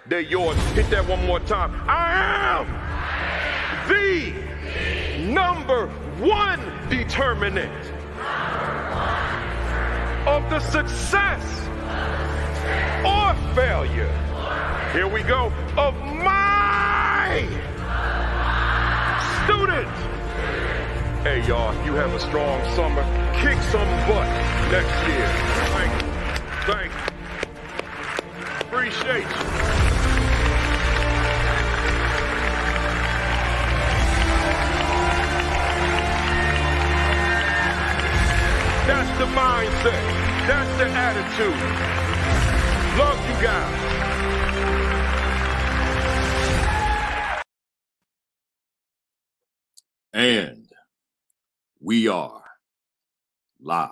They're yours. Hit that one more time. I am the number one determinant of the success or failure. Here we go. Of my students. Hey, y'all, you have a strong summer. Kick some butt next year. Thank you. Appreciate you. That's the mindset. That's the attitude. Love you guys. And we are live.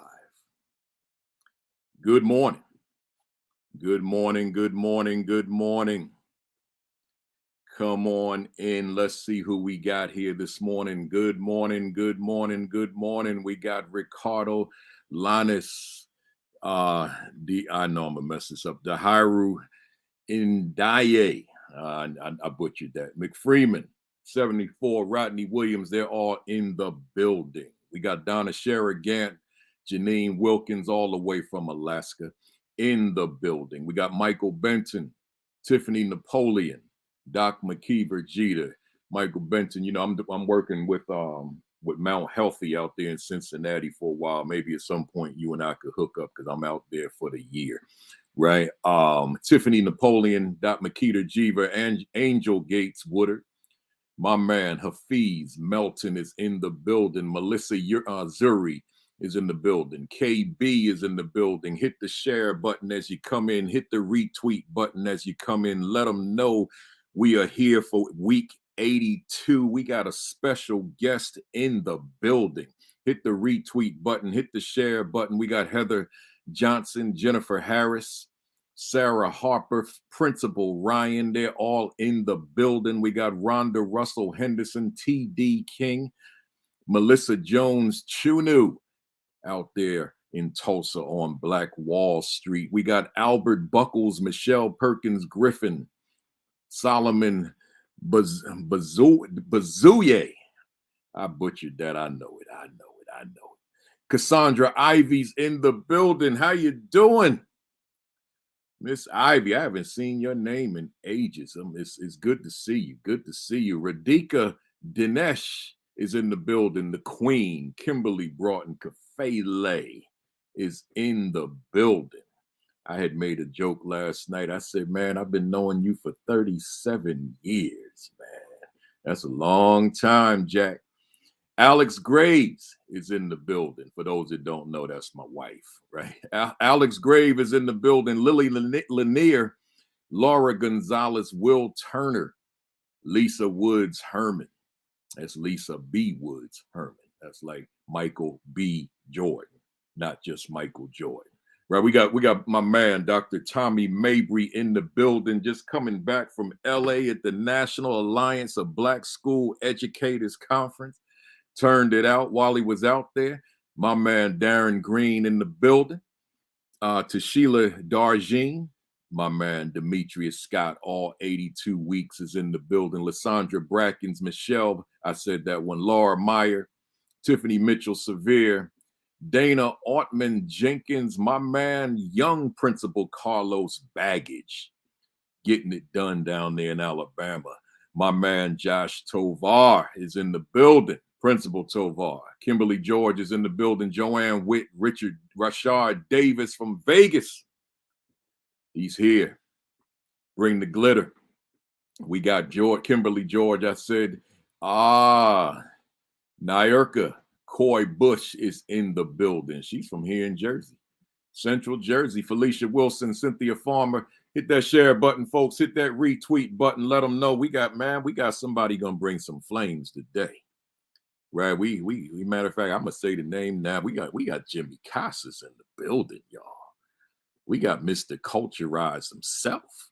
Good morning. Good morning. Good morning. Good morning. Come on in. Let's see who we got here this morning. Good morning. Good morning. Good morning. We got Ricardo Lannis. I know I'm gonna mess this up. Dahiru Ndaye. I butchered that. McFreeman, 74. Rodney Williams. They're all in the building. We got Donna Sherrigant, Janine Wilkins, all the way from Alaska, in the building. We got Michael Benton, Tiffany Napoleon, Doc McKeever Jeter, Michael Benton. You know, I'm working with Mount Healthy out there in Cincinnati for a while. Maybe at some point you and I could hook up because I'm out there for the year, right? Tiffany Napoleon, Doc McKeever Jeter, and Angel Gates Woodard. My man Hafiz Melton is in the building. Melissa Zuri is in the building. KB is in the building. Hit the share button as you come in. Hit the retweet button as you come in. Let them know we are here for week 82. We got a special guest in the building. Hit the retweet button. Hit the share button. We got Heather Johnson, Jennifer Harris, Sarah Harper, Principal Ryan. They're all in the building. We got Rhonda Russell Henderson, TD King, Melissa Jones Chunu out there in Tulsa on Black Wall Street. We got Albert Buckles, Michelle Perkins Griffin, Solomon Bazouye. I butchered that. I know it. Cassandra Ivy's in the building. How you doing? Miss Ivy, I haven't seen your name in ages. It's good to see you. Good to see you. Radhika Dinesh is in the building. The Queen, Kimberly Broughton Kafele, is in the building. I had made a joke last night. I said, man, I've been knowing you for 37 years, man. That's a long time, Jack. Alex Graves is in the building. For those that don't know, that's my wife, right? Alex Graves is in the building. Lily Lanier, Laura Gonzalez, Will Turner, Lisa Woods Herman. That's Lisa B. Woods Herman. That's like Michael B. Jordan, not just Michael Jordan. Right, we got my man, Dr. Tommy Mabry, in the building, just coming back from LA at the National Alliance of Black School Educators Conference. Turned it out while he was out there. My man Darren Green in the building. Tashila Darjean, my man Demetrius Scott, all 82 weeks is in the building. Lysandra Brackens, Michelle, I said that one. Laura Meyer, Tiffany Mitchell Severe, Dana Ortman Jenkins, my man, young Principal Carlos Baggage, getting it done down there in Alabama. My man Josh Tovar is in the building. Principal Tovar. Kimberly George is in the building. Joanne Witt, Richard Rashard Davis from Vegas. He's here. Bring the glitter. We got Kimberly George. I said, Nyerka Coy Bush is in the building. She's from here in Jersey. Central Jersey. Felicia Wilson, Cynthia Farmer. Hit that share button, folks. Hit that retweet button. Let them know we got somebody gonna bring some flames today. Right, we matter of fact, I'm gonna say the name now. We got Jimmy Casas in the building, y'all. We got Mr. Culturized himself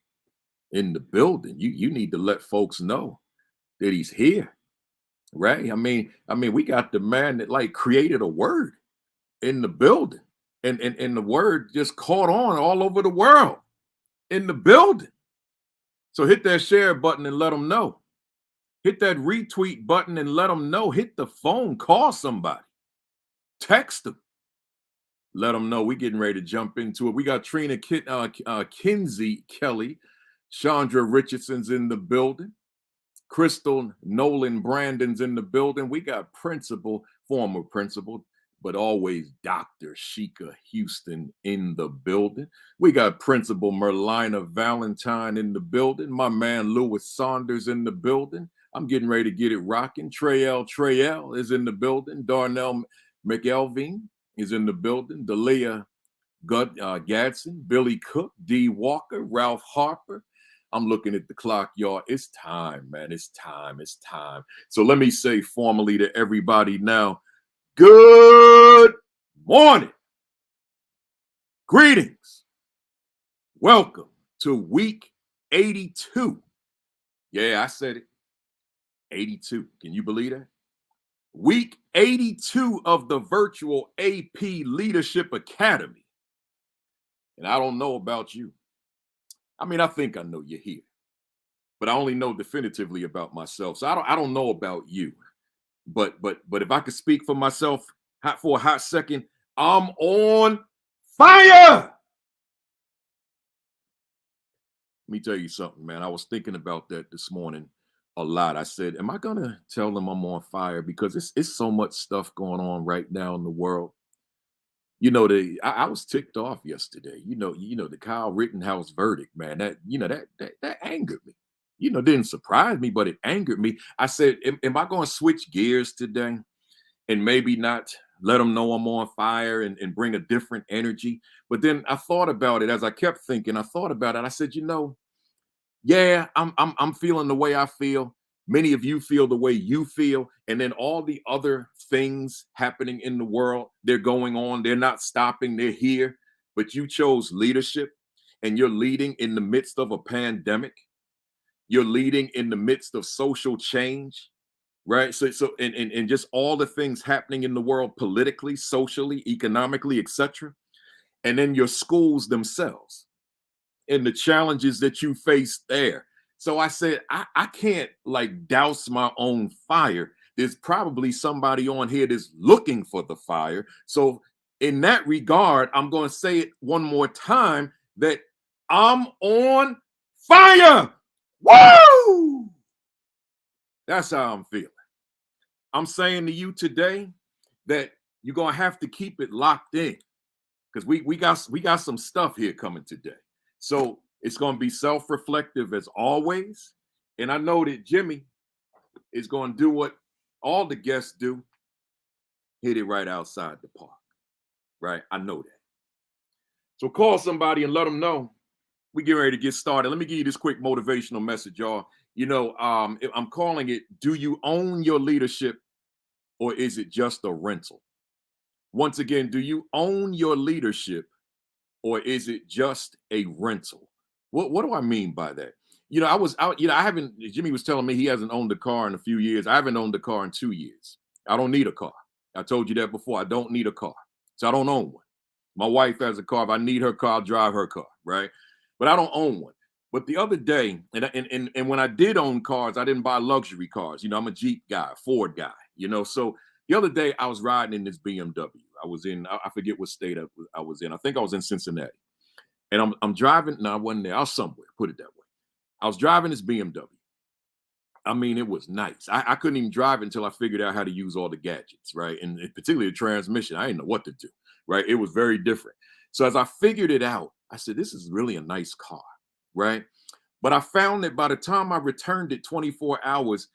in the building. You need to let folks know that he's here, right? I mean, we got the man that like created a word in the building, and the word just caught on all over the world in the building. So hit that share button and let them know. Hit that retweet button and let them know. Hit the phone, call somebody, text them, let them know. We're getting ready to jump into it. We got Trina Kinsey Kelly, Chandra Richardson's in the building. Crystal Nolan Brandon's in the building. We got former principal, but always Dr. Sheikah Houston in the building. We got Principal Merlina Valentine in the building. My man Lewis Saunders in the building. I'm getting ready to get it rocking. Trayell is in the building. Darnell McElveen is in the building. Delia Gadsden, Billy Cook, D. Walker, Ralph Harper. I'm looking at the clock, y'all. It's time, man. It's time. It's time. So let me say formally to everybody now, good morning. Greetings. Welcome to week 82. Yeah, I said it. 82. Can you believe that? Week 82 of the virtual AP Leadership Academy. And I don't know about you. I mean, I think I know you're here, but I only know definitively about myself. So I don't know about you, but if I could speak for myself for a hot second, I'm on fire. Let me tell you something, man. I was thinking about that this morning a lot. I said, am I gonna tell them I'm on fire? Because it's so much stuff going on right now in the world. You know, I was ticked off yesterday. You know, the Kyle Rittenhouse verdict, man. That angered me. Didn't surprise me, but it angered me. I said, am I going to switch gears today and maybe not let them know I'm on fire and bring a different energy? But then I thought about it as I kept thinking. I thought about it. I said, yeah, I'm feeling the way I feel. Many of you feel the way you feel. And then all the other things happening in the world, they're going on. They're not stopping. They're here. But you chose leadership, and you're leading in the midst of a pandemic. You're leading in the midst of social change, right? So and just all the things happening in the world politically, socially, economically, etc. And then your schools themselves and the challenges that you face there. So I said, I can't like douse my own fire. There's probably somebody on here that's looking for the fire. So in that regard, I'm going to say it one more time that I'm on fire. Woo! That's how I'm feeling. I'm saying to you today that you're going to have to keep it locked in because we got some stuff here coming today. So it's going to be self-reflective as always. And I know that Jimmy is going to do what all the guests do, hit it right outside the park, right? I know that. So call somebody and let them know we get ready to get started. Let me give you this quick motivational message, y'all. I'm calling it, do you own your leadership or is it just a rental? Once again, do you own your leadership or is it just a rental? What do I mean by that? I was out, Jimmy was telling me he hasn't owned a car in a few years. I haven't owned a car in 2 years. I don't need a car. I told you that before. I don't need a car. So I don't own one. My wife has a car. If I need her car, I'll drive her car, right? But I don't own one. But the other day, and when I did own cars, I didn't buy luxury cars. I'm a Jeep guy, Ford guy, So the other day I was riding in this BMW. I was in, I forget what state I was in. I think I was in Cincinnati. And I'm driving. No, I wasn't there. I was somewhere, put it that way. I was driving this BMW. I mean, it was nice. I couldn't even drive it until I figured out how to use all the gadgets, right? And particularly the transmission. I didn't know what to do, right? It was very different. So as I figured it out, I said, this is really a nice car, right? But I found that by the time I returned it 24 hours,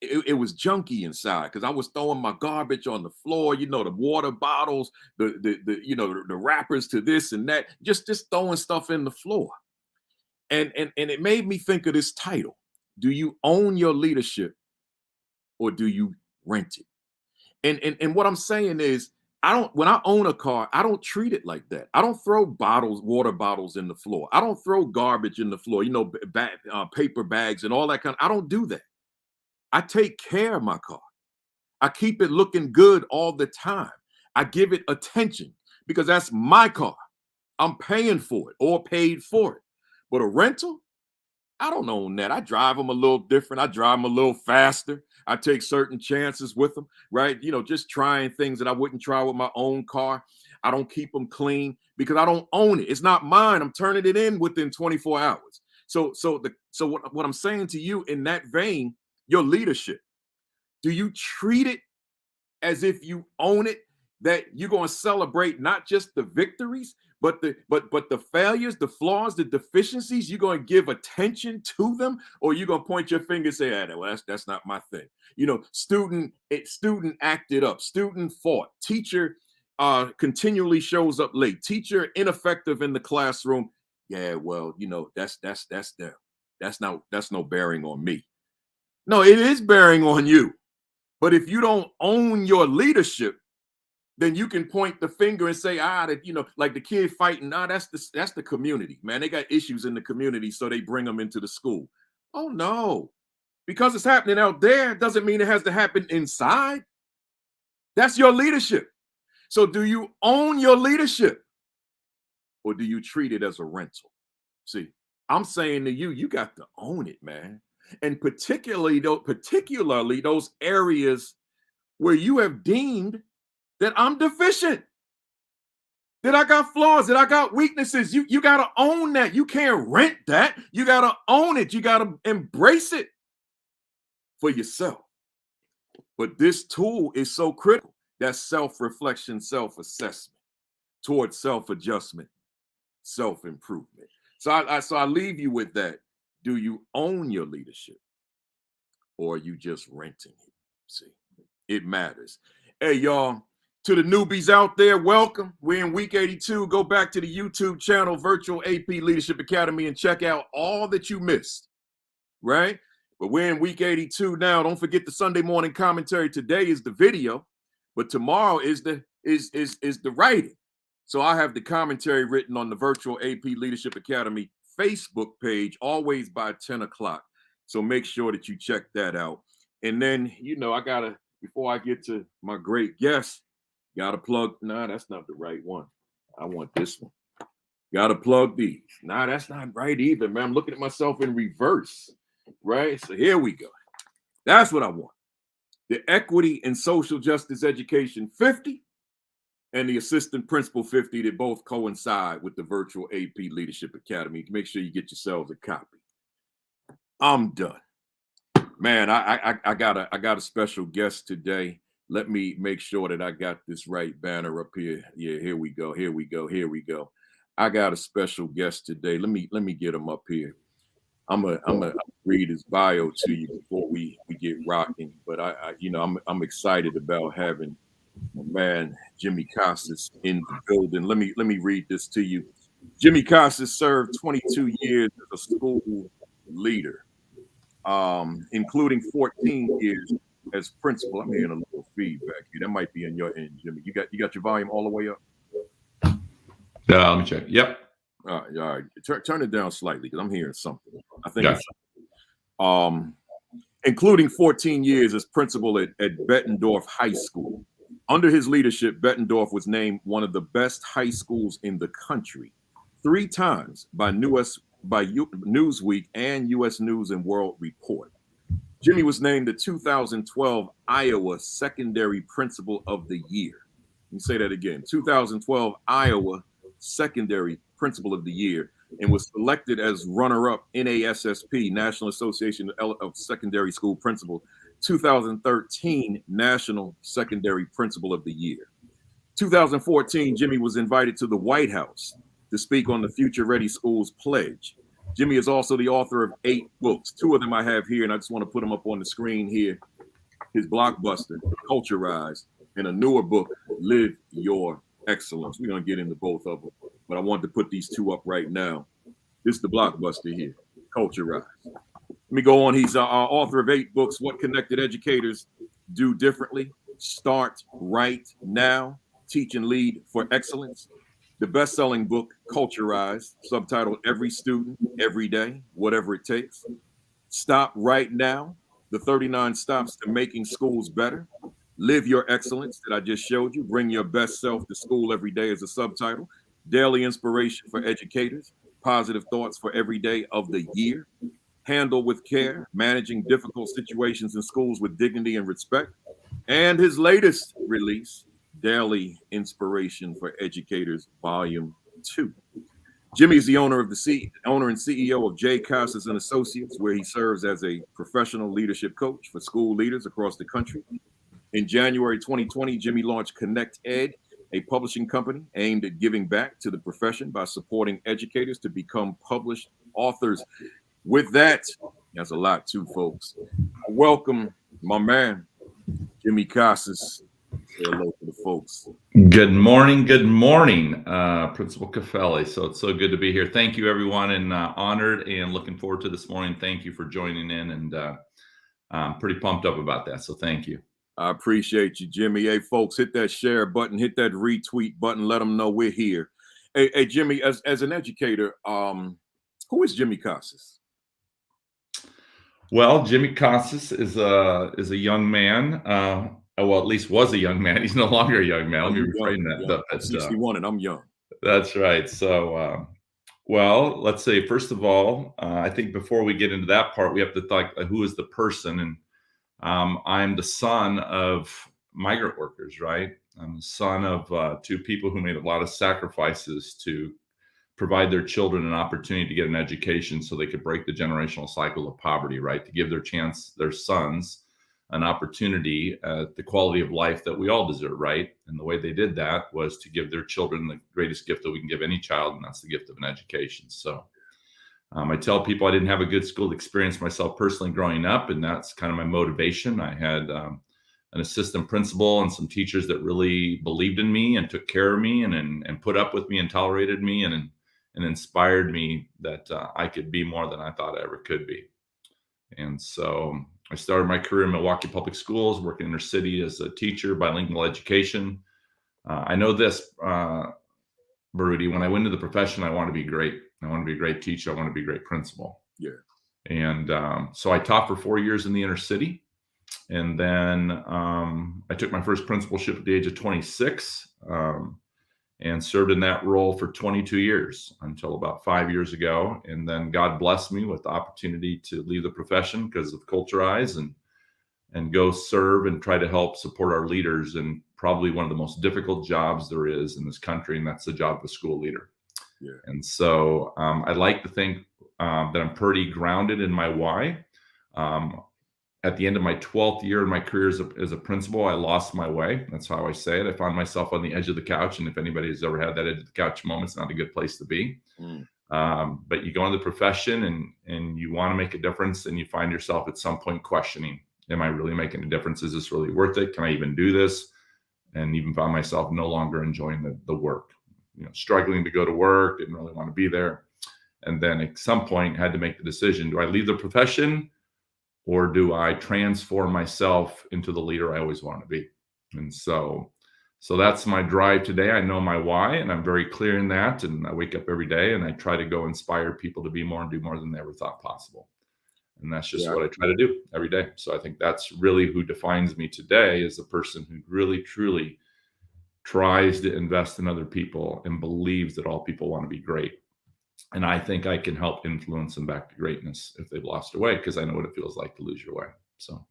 it was junky inside because I was throwing my garbage on the floor, the water bottles, the wrappers to this and that, just throwing stuff in the floor. And it made me think of this title. Do you own your leadership or do you rent it? And what I'm saying is, when I own a car, I don't treat it like that. I don't throw water bottles in the floor. I don't throw garbage in the floor, paper bags and all that I don't do that. I take care of my car. I keep it looking good all the time. I give it attention because that's my car. I'm paying for it or paid for it. But a rental, I don't own that. I drive them a little different. I drive them a little faster. I take certain chances with them, right? You know, just trying things that I wouldn't try with my own car. I don't keep them clean because I don't own it. It's not mine. I'm turning it in within 24 hours. So what I'm saying to you in that vein, your leadership, do you treat it as if you own it, that you're going to celebrate not just the victories, but the failures, the flaws, the deficiencies? You're going to give attention to them, or you're going to point your finger and say, well, that's not my thing. You know, student acted up, student fought, teacher continually shows up late, teacher ineffective in the classroom. Yeah, well, you know, that's them. That's no bearing on me. No, it is bearing on you. But if you don't own your leadership, then you can point the finger and say, that, you know, like the kid fighting, that's the community, man. They got issues in the community, so they bring them into the school. Oh no, because it's happening out there doesn't mean it has to happen inside. That's your leadership. So do you own your leadership, or do you treat it as a rental? See, I'm saying to you, you got to own it, man. And particularly those areas where you have deemed that I'm deficient, that I got flaws, that I got weaknesses. You got to own that. You can't rent that. You got to own it. You got to embrace it for yourself. But this tool is so critical. That's self-reflection, self-assessment, towards self-adjustment, self-improvement. So I leave you with that. Do you own your leadership, or are you just renting it? See, it matters. Hey, y'all, to the newbies out there, welcome. We're in week 82. Go back to the YouTube channel, Virtual AP Leadership Academy, and check out all that you missed, right? But we're in week 82 now. Don't forget the Sunday morning commentary. Today is the video, but tomorrow is the writing. So I have the commentary written on the Virtual AP Leadership Academy Facebook page, always by 10 o'clock. So make sure that you check that out. And then, you know, before I get to my great guest, gotta plug. Nah, that's not the right one. I want this one. Gotta plug these. Nah, that's not right either, man. I'm looking at myself in reverse, right? So here we go. That's what I want. The Equity and Social Justice Education 50 and the Assistant Principal 50, that both coincide with the Virtual AP Leadership Academy. Make sure you get yourselves a copy. I'm done. Man, I got a special guest today. Let me make sure that I got this right banner up here. Yeah, here we go. I got a special guest today. Let me get him up here. I'm gonna read his bio to you before we get rocking. But I'm excited about having my man Jimmy Casas in the building. Let me read this to you. Jimmy Casas served 22 years as a school leader, including 14 years as principal. I'm hearing a little feedback here. That might be in your end, Jimmy. You got your volume all the way up? Let me check. Yep. All right. Turn it down slightly because I'm hearing something. I think it's, including 14 years as principal at Bettendorf High School. Under his leadership, Bettendorf was named one of the best high schools in the country 3 times by Newsweek and U.S. News and World Report. Jimmy was named the 2012 Iowa Secondary Principal of the Year. Let me say that again. 2012 Iowa Secondary Principal of the Year, and was selected as runner-up NASSP, National Association of Secondary School Principals, 2013 National Secondary Principal of the Year. 2014, Jimmy was invited to the White House to speak on the Future Ready Schools Pledge. Jimmy is also the author of 8 books. 2 of them I have here, and I just want to put them up on the screen here. His blockbuster, Culturized, and a newer book, Live Your Excellence. We're going to get into both of them, but I wanted to put these 2 up right now. This is the blockbuster here, Culturized. Let me go on. He's our author of 8 books, What Connected Educators Do Differently, Start Right Now, Teach and Lead for Excellence. The best-selling book, Culturized, subtitled Every Student, Every Day, Whatever It Takes. Stop Right Now, the 39 Stops to Making Schools Better. Live Your Excellence, that I just showed you. Bring Your Best Self to School Every Day as a subtitle. Daily Inspiration for Educators. Positive Thoughts for Every Day of the Year. Handle with Care, Managing Difficult Situations in Schools with Dignity and Respect, and his latest release, Daily Inspiration for Educators, Volume 2. Jimmy is the owner and CEO of J. Casas and Associates, where he serves as a professional leadership coach for school leaders across the country. In January 2020, Jimmy launched Connect Ed, a publishing company aimed at giving back to the profession by supporting educators to become published authors. With that, that's a lot too, folks. I welcome my man, Jimmy Casas. Say hello to the folks. Good morning, Principal Kafele. So it's so good to be here. Thank you, everyone, and honored and looking forward to this morning. Thank you for joining in, and I'm pretty pumped up about that. So thank you. I appreciate you, Jimmy. Hey, folks, hit that share button, hit that retweet button, let them know we're here. Hey, Jimmy, as an educator, who is Jimmy Casas? Well, Jimmy Casas is a young man. Well, at least was a young man. He's no longer a young man. Let me reframe that. I'm 61 and I'm young. That's right. So, well, let's say, first of all, I think before we get into that part, we have to talk who is the person. And I'm the son of migrant workers, right? I'm the son of two people who made a lot of sacrifices to provide their children an opportunity to get an education so they could break the generational cycle of poverty, right? To give their sons an opportunity at the quality of life that we all deserve, right? And the way they did that was to give their children the greatest gift that we can give any child, and that's the gift of an education. So I tell people I didn't have a good school experience myself personally growing up, and that's kind of my motivation. I had an assistant principal and some teachers that really believed in me and took care of me and put up with me and tolerated me and inspired me that I could be more than I thought I ever could be. And so I started my career in Milwaukee Public Schools, working inner city as a teacher, bilingual education. I know this, Baruti, when I went into the profession, I want to be great. I want to be a great teacher. I want to be a great principal. Yeah. And so I taught for 4 years in the inner city. And then I took my first principalship at the age of 26 and served in that role for 22 years until about 5 years ago. And then God blessed me with the opportunity to leave the profession because of Culturize and go serve and try to help support our leaders in probably one of the most difficult jobs there is in this country, and that's the job of a school leader. Yeah. And so I like to think that I'm pretty grounded in my why. At the end of my 12th year in my career as a principal, I lost my way. That's how I say it. I found myself on the edge of the couch. And if anybody has ever had that edge of the couch moment, it's not a good place to be. But you go into the profession and you want to make a difference, and you find yourself at some point questioning, am I really making a difference? Is this really worth it? Can I even do this? And even found myself no longer enjoying the work, struggling to go to work, didn't really want to be there. And then at some point had to make the decision, do I leave the profession or do I transform myself into the leader I always want to be? And so that's my drive today. I know my why, and I'm very clear in that. And I wake up every day and I try to go inspire people to be more and do more than they ever thought possible. And that's just what I try to do every day. So I think that's really who defines me today, as a person who really, truly tries to invest in other people and believes that all people want to be great. And I think I can help influence them back to greatness if they've lost their way, because I know what it feels like to lose your way. So,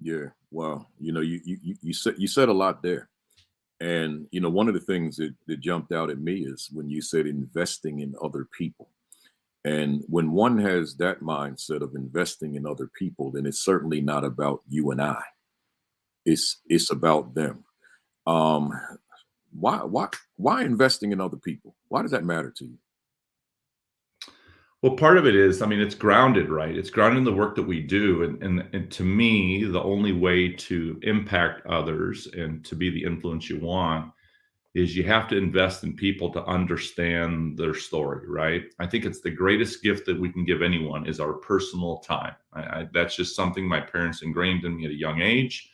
yeah, well, you said a lot there, and one of the things that jumped out at me is when you said investing in other people. And when one has that mindset of investing in other people, then it's certainly not about you and I. It's about them. Why investing in other people? Why does that matter to you? Well, part of it is, it's grounded, right? It's grounded in the work that we do. And to me, the only way to impact others and to be the influence you want is you have to invest in people to understand their story, right? I think it's the greatest gift that we can give anyone is our personal time. That's just something my parents ingrained in me at a young age,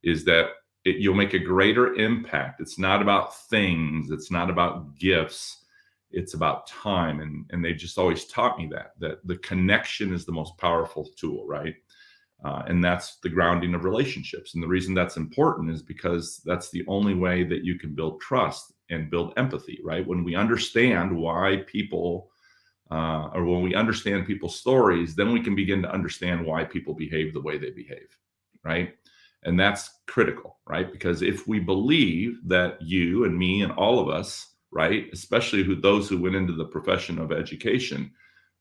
is that you'll make a greater impact. It's not about things. It's not about gifts. It's about time. And they just always taught me that the connection is the most powerful tool, right? And that's the grounding of relationships. And the reason that's important is because that's the only way that you can build trust and build empathy, right? When we understand why people or when we understand people's stories, then we can begin to understand why people behave the way they behave, right? And that's critical, right? Because if we believe that you and me and all of us, right, especially those who went into the profession of education,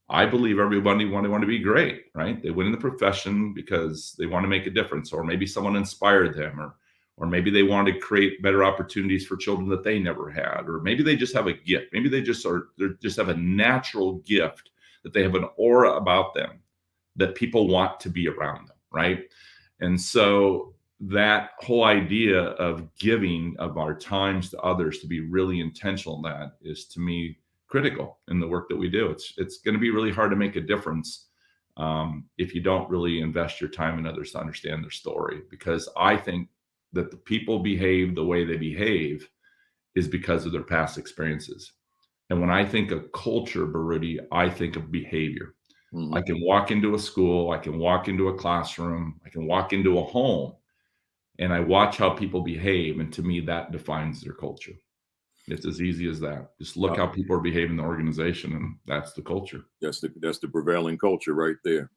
I believe everybody want to be great, right? They went in the profession because they want to make a difference, or maybe someone inspired them, or maybe they want to create better opportunities for children that they never had, or maybe they just have a gift. Maybe they just have a natural gift, that they have an aura about them that people want to be around them, right? And so that whole idea of giving of our times to others, to be really intentional in that, is to me critical in the work that we do. It's going to be really hard to make a difference if you don't really invest your time in others to understand their story, because I think that the people behave the way they behave is because of their past experiences. And when I think of culture, Baruti, I think of behavior. Mm-hmm. I can walk into a school, I can walk into a classroom, I can walk into a home, and I watch how people behave. And to me, that defines their culture. It's as easy as that. Just look how people are behaving in the organization, and that's the culture. That's the prevailing culture right there.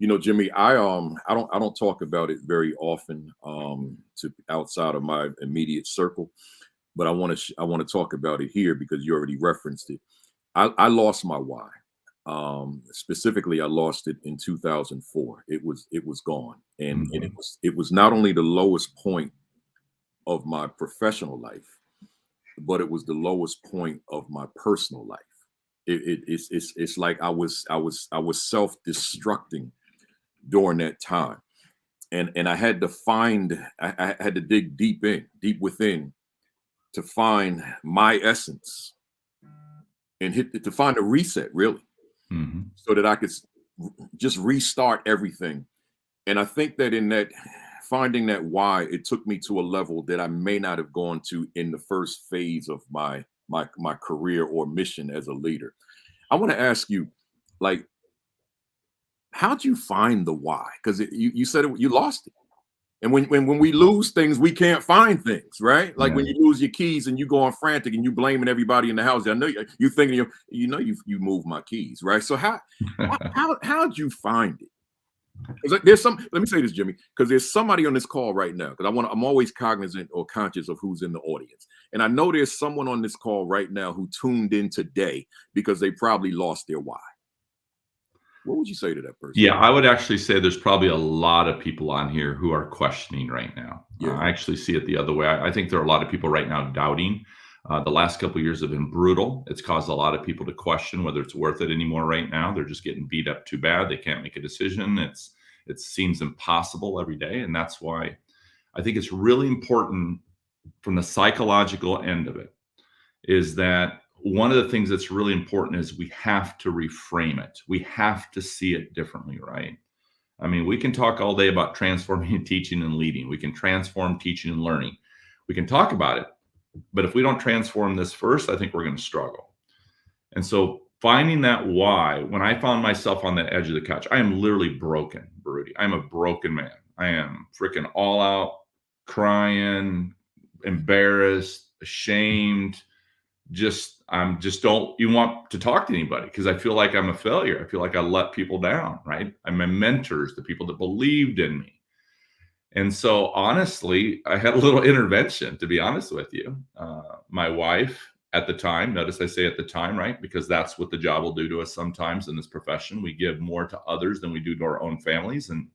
You know, Jimmy, I don't talk about it very often to outside of my immediate circle, but I want to talk about it here because you already referenced it. I lost my why. Specifically, I lost it in 2004. It was gone, and it was not only the lowest point of my professional life, but it was the lowest point of my personal life. It's like I was self-destructing during that time, and I had to dig deep within to find my essence and to find a reset, really, so that I could just restart everything. And I think that in that finding that why, it took me to a level that I may not have gone to in the first phase of my career or mission as a leader. I want to ask you, like, how'd you find the why? Because you said you lost it. And when we lose things, we can't find things, right? Like when you lose your keys and you go on frantic and you blaming everybody in the house. I know you thinking you moved my keys, right? So how'd you find it? There's let me say this, Jimmy, because there's somebody on this call right now, because I'm always cognizant or conscious of who's in the audience. And I know there's someone on this call right now who tuned in today because they probably lost their why. What would you say to that person? Yeah, I would actually say there's probably a lot of people on here who are questioning right now. Yeah. I actually see it the other way. I think there are a lot of people right now doubting. The last couple of years have been brutal. It's caused a lot of people to question whether it's worth it anymore right now. They're just getting beat up too bad. They can't make a decision. It seems impossible every day. And that's why I think it's really important from the psychological end of it, is that one of the things that's really important is we have to reframe it. We have to see it differently, right? I mean, we can talk all day about transforming teaching and leading. We can transform teaching and learning. We can talk about it. But if we don't transform this first, I think we're going to struggle. And so finding that why, when I found myself on the edge of the couch, I am literally broken, Baruti. I'm a broken man. I am freaking all out, crying, embarrassed, ashamed. I just don't even want to talk to anybody because I feel like I'm a failure. I feel like I let people down, right? I'm my mentors, the people that believed in me. And so honestly, I had a little intervention, to be honest with you. My wife at the time, notice I say at the time, right? Because that's what the job will do to us sometimes in this profession. We give more to others than we do to our own families. And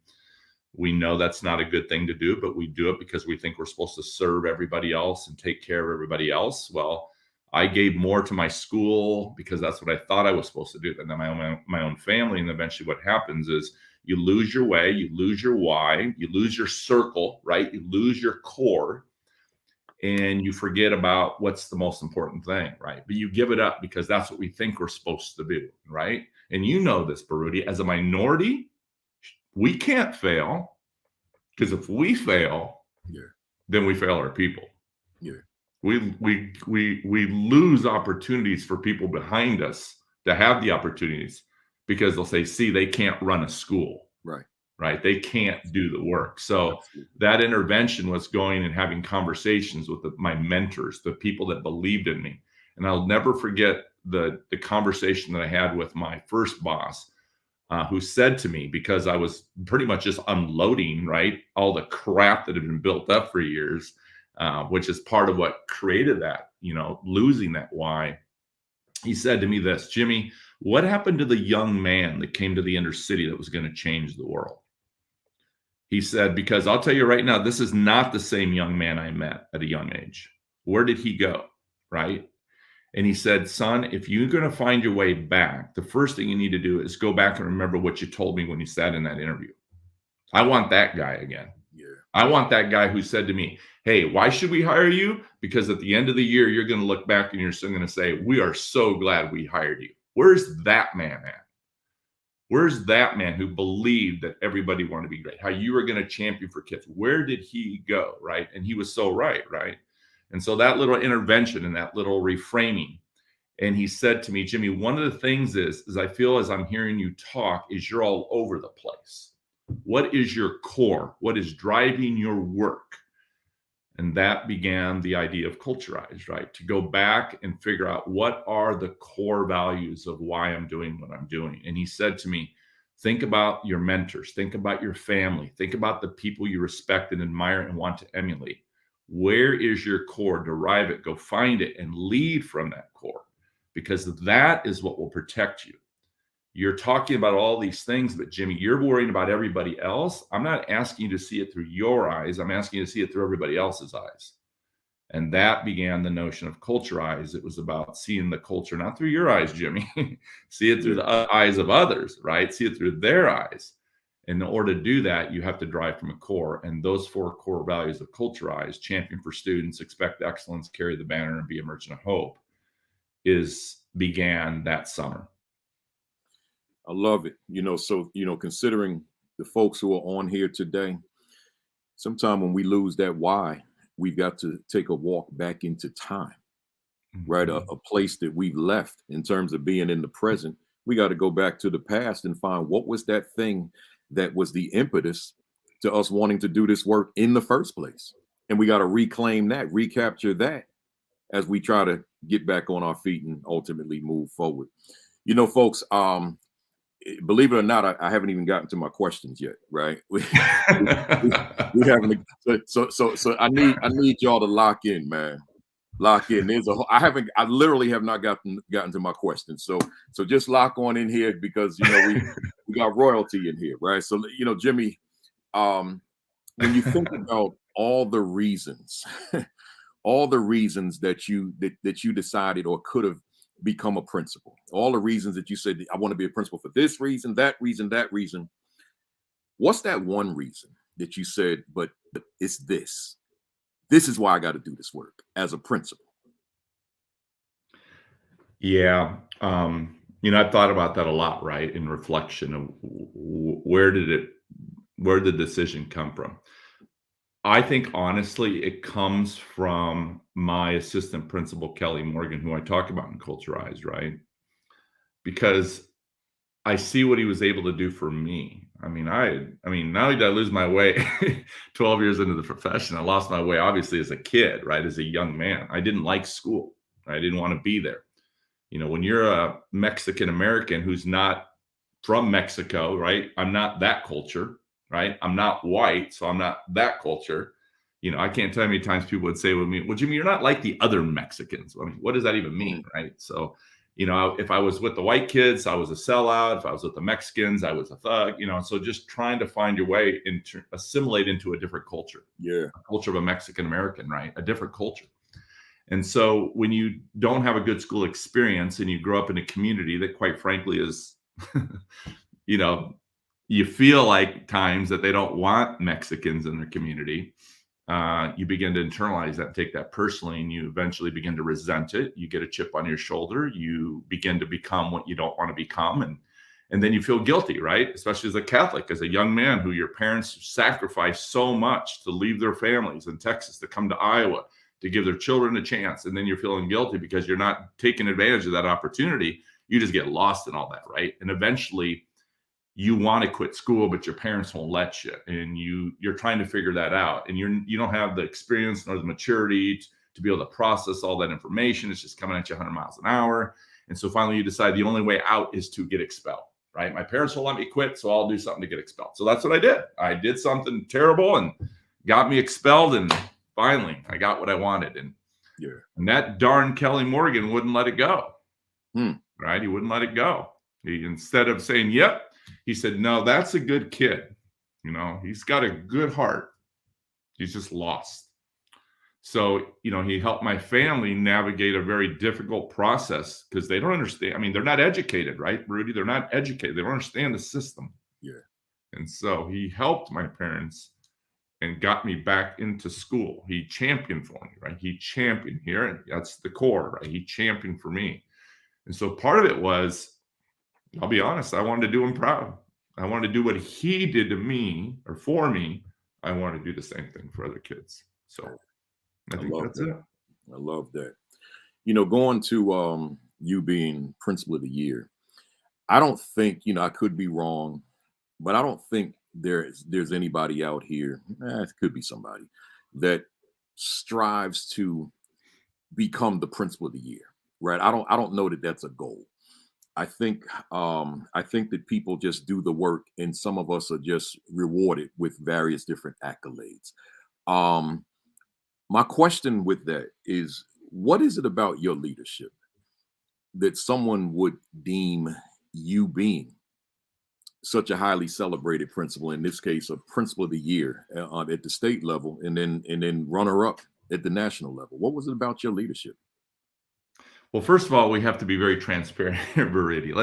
we know that's not a good thing to do, but we do it because we think we're supposed to serve everybody else and take care of everybody else. Well, I gave more to my school because that's what I thought I was supposed to do than my own family. And eventually what happens is you lose your way, you lose your why, you lose your circle, right? You lose your core and you forget about what's the most important thing, right? But you give it up because that's what we think we're supposed to do, right? And you know this, Baruti, as a minority, we can't fail because if we fail, then we fail our people. Yeah. We lose opportunities for people behind us to have the opportunities because they'll say, see, they can't run a school. Right. They can't do the work. So that intervention was going and having conversations with my mentors, the people that believed in me. And I'll never forget the conversation that I had with my first boss, who said to me, because I was pretty much just unloading, right, all the crap that had been built up for years, which is part of what created that, losing that why. He said to me this, Jimmy, what happened to the young man that came to the inner city that was going to change the world? He said, because I'll tell you right now, this is not the same young man I met at a young age. Where did he go? Right? And he said, son, if you're going to find your way back, the first thing you need to do is go back and remember what you told me when you sat in that interview. I want that guy again. Yeah. I want that guy who said to me, hey, why should we hire you? Because at the end of the year, you're going to look back and you're still going to say, we are so glad we hired you. Where's that man at? Where's that man who believed that everybody wanted to be great? How you were going to champion for kids? Where did he go? Right. And he was so right. Right. And so that little intervention and that little reframing. And he said to me, Jimmy, one of the things is I feel as I'm hearing you talk is you're all over the place. What is your core? What is driving your work? And that began the idea of culturized, right? To go back and figure out what are the core values of why I'm doing what I'm doing. And he said to me, think about your mentors, think about your family, think about the people you respect and admire and want to emulate. Where is your core? Derive it, go find it, and lead from that core, because that is what will protect you. You're talking about all these things, but Jimmy, you're worrying about everybody else. I'm not asking you to see it through your eyes. I'm asking you to see it through everybody else's eyes. And that began the notion of culturized. It was about seeing the culture, not through your eyes, Jimmy, see it through the eyes of others, right? See it through their eyes. And in order to do that, you have to drive from a core. And those 4 core values of culturized, champion for students, expect excellence, carry the banner, and be a merchant of hope, began that summer. I love it. So, considering the folks who are on here today, sometime when we lose that why, we've got to take a walk back into time, right? A place that we've left in terms of being in the present. We got to go back to the past and find what was that thing that was the impetus to us wanting to do this work in the first place. And we got to reclaim that, recapture that as we try to get back on our feet and ultimately move forward. Folks, believe it or not, I haven't even gotten to my questions yet, right? We haven't. So I need y'all to lock in, man. Lock in. I literally have not gotten to my questions. So just lock on in here, because we got royalty in here, right? So Jimmy, when you think about all the reasons that you decided or could have become a principal, all the reasons that you said, I want to be a principal for this reason, that reason, what's that one reason that you said, but it's this is why I got to do this work as a principal? Yeah. I've thought about that a lot, right? In reflection of where did the decision come from? I think, honestly, it comes from my assistant principal, Kelly Morgan, who I talk about in Culturized, right? Because I see what he was able to do for me. I mean, not only did I lose my way 12 years into the profession, I lost my way, obviously, as a kid, right? As a young man. I didn't like school. I didn't want to be there. When you're a Mexican American who's not from Mexico, right? I'm not that culture. Right? I'm not white, so I'm not that culture. I can't tell you how many times people would say with me, well, Jimmy, you're not like the other Mexicans. I mean, what does that even mean? Right? So, if I was with the white kids, I was a sellout. If I was with the Mexicans, I was a thug, so just trying to find your way assimilate into a different culture. Yeah. A culture of a Mexican American, right? A different culture. And so when you don't have a good school experience and you grow up in a community that, quite frankly, is, you feel like times that they don't want Mexicans in their community, you begin to internalize that and take that personally, and you eventually begin to resent it. You get a chip on your shoulder. You begin to become what you don't want to become. And then you feel guilty, right? Especially as a Catholic, as a young man who your parents sacrificed so much to leave their families in Texas to come to Iowa to give their children a chance. And then you're feeling guilty because you're not taking advantage of that opportunity. You just get lost in all that, right? And eventually you want to quit school, but your parents won't let you, and you're trying to figure that out, and you don't have the experience nor the maturity to be able to process all that information. It's just coming at you 100 miles an hour, And so finally you decide the only way out is to get expelled, right? My parents will let me quit, so I'll do something to get expelled. So that's what I did. I did something terrible and got me expelled, and finally I got what I wanted. And that darn Kelly Morgan wouldn't let it go. Right? He wouldn't let it go. Instead of saying, yep, he said, no, that's a good kid. You know, he's got a good heart. He's just lost. So, you know, he helped my family navigate a very difficult process because they don't understand. I mean, they're not educated, right, Rudy? They're not educated. They don't understand the system. And so he helped my parents and got me back into school. He championed for me, right? He championed here. And that's the core, right? He championed for me. And so part of it was, I'll be honest, I wanted to do him proud. I wanted to do what he did to me or for me. I want to do the same thing for other kids. So I think that's it. I love that. You know, going to you being principal of the year, I don't think, you know, I could be wrong, but I don't think there's anybody out here, it could be somebody, that strives to become the principal of the year, right? I don't know that that's a goal. I think that people just do the work, and some of us are just rewarded with various different accolades. My question with that is, what is it about your leadership that someone would deem you being such a highly celebrated principal, in this case, a principal of the year at the state level, and then runner up at the national level? What was it about your leadership? Well, first of all, we have to be very transparent here, Rudy.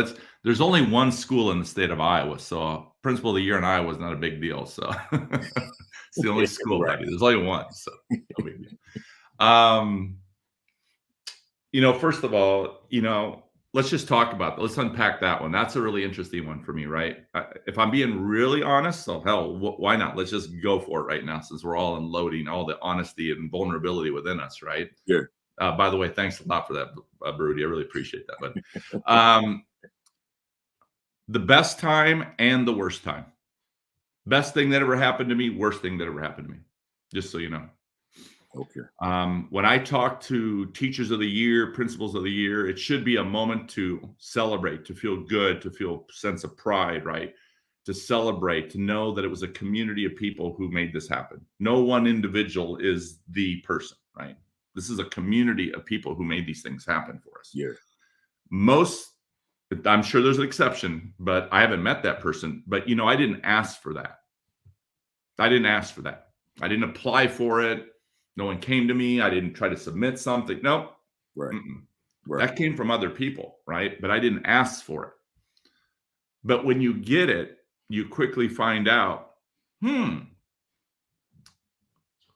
There's only one school in the state of Iowa, so principal of the year in Iowa is not a big deal. So it's the only school. Right. There's only one, so no big deal. You know, first of all, you know, let's just talk about that. Let's unpack that one. That's a really interesting one for me, right? If I'm being really honest, so hell, why not? Let's just go for it right now, since we're all unloading all the honesty and vulnerability within us, right? Yeah. By the way, thanks a lot for that, Rudy. I really appreciate that. But the best time and the worst time. Best thing that ever happened to me, worst thing that ever happened to me. Just so you know. Okay. When I talk to teachers of the year, principals of the year, it should be a moment to celebrate, to feel good, to feel a sense of pride, right? To celebrate, to know that it was a community of people who made this happen. No one individual is the person, right? This is a community of people who made these things happen for us. Yeah. I'm sure there's an exception, but I haven't met that person. But, you know, I didn't ask for that. I didn't ask for that. I didn't apply for it. No one came to me. I didn't try to submit something. Nope. Right. Right. That came from other people, right? But I didn't ask for it. But when you get it, you quickly find out,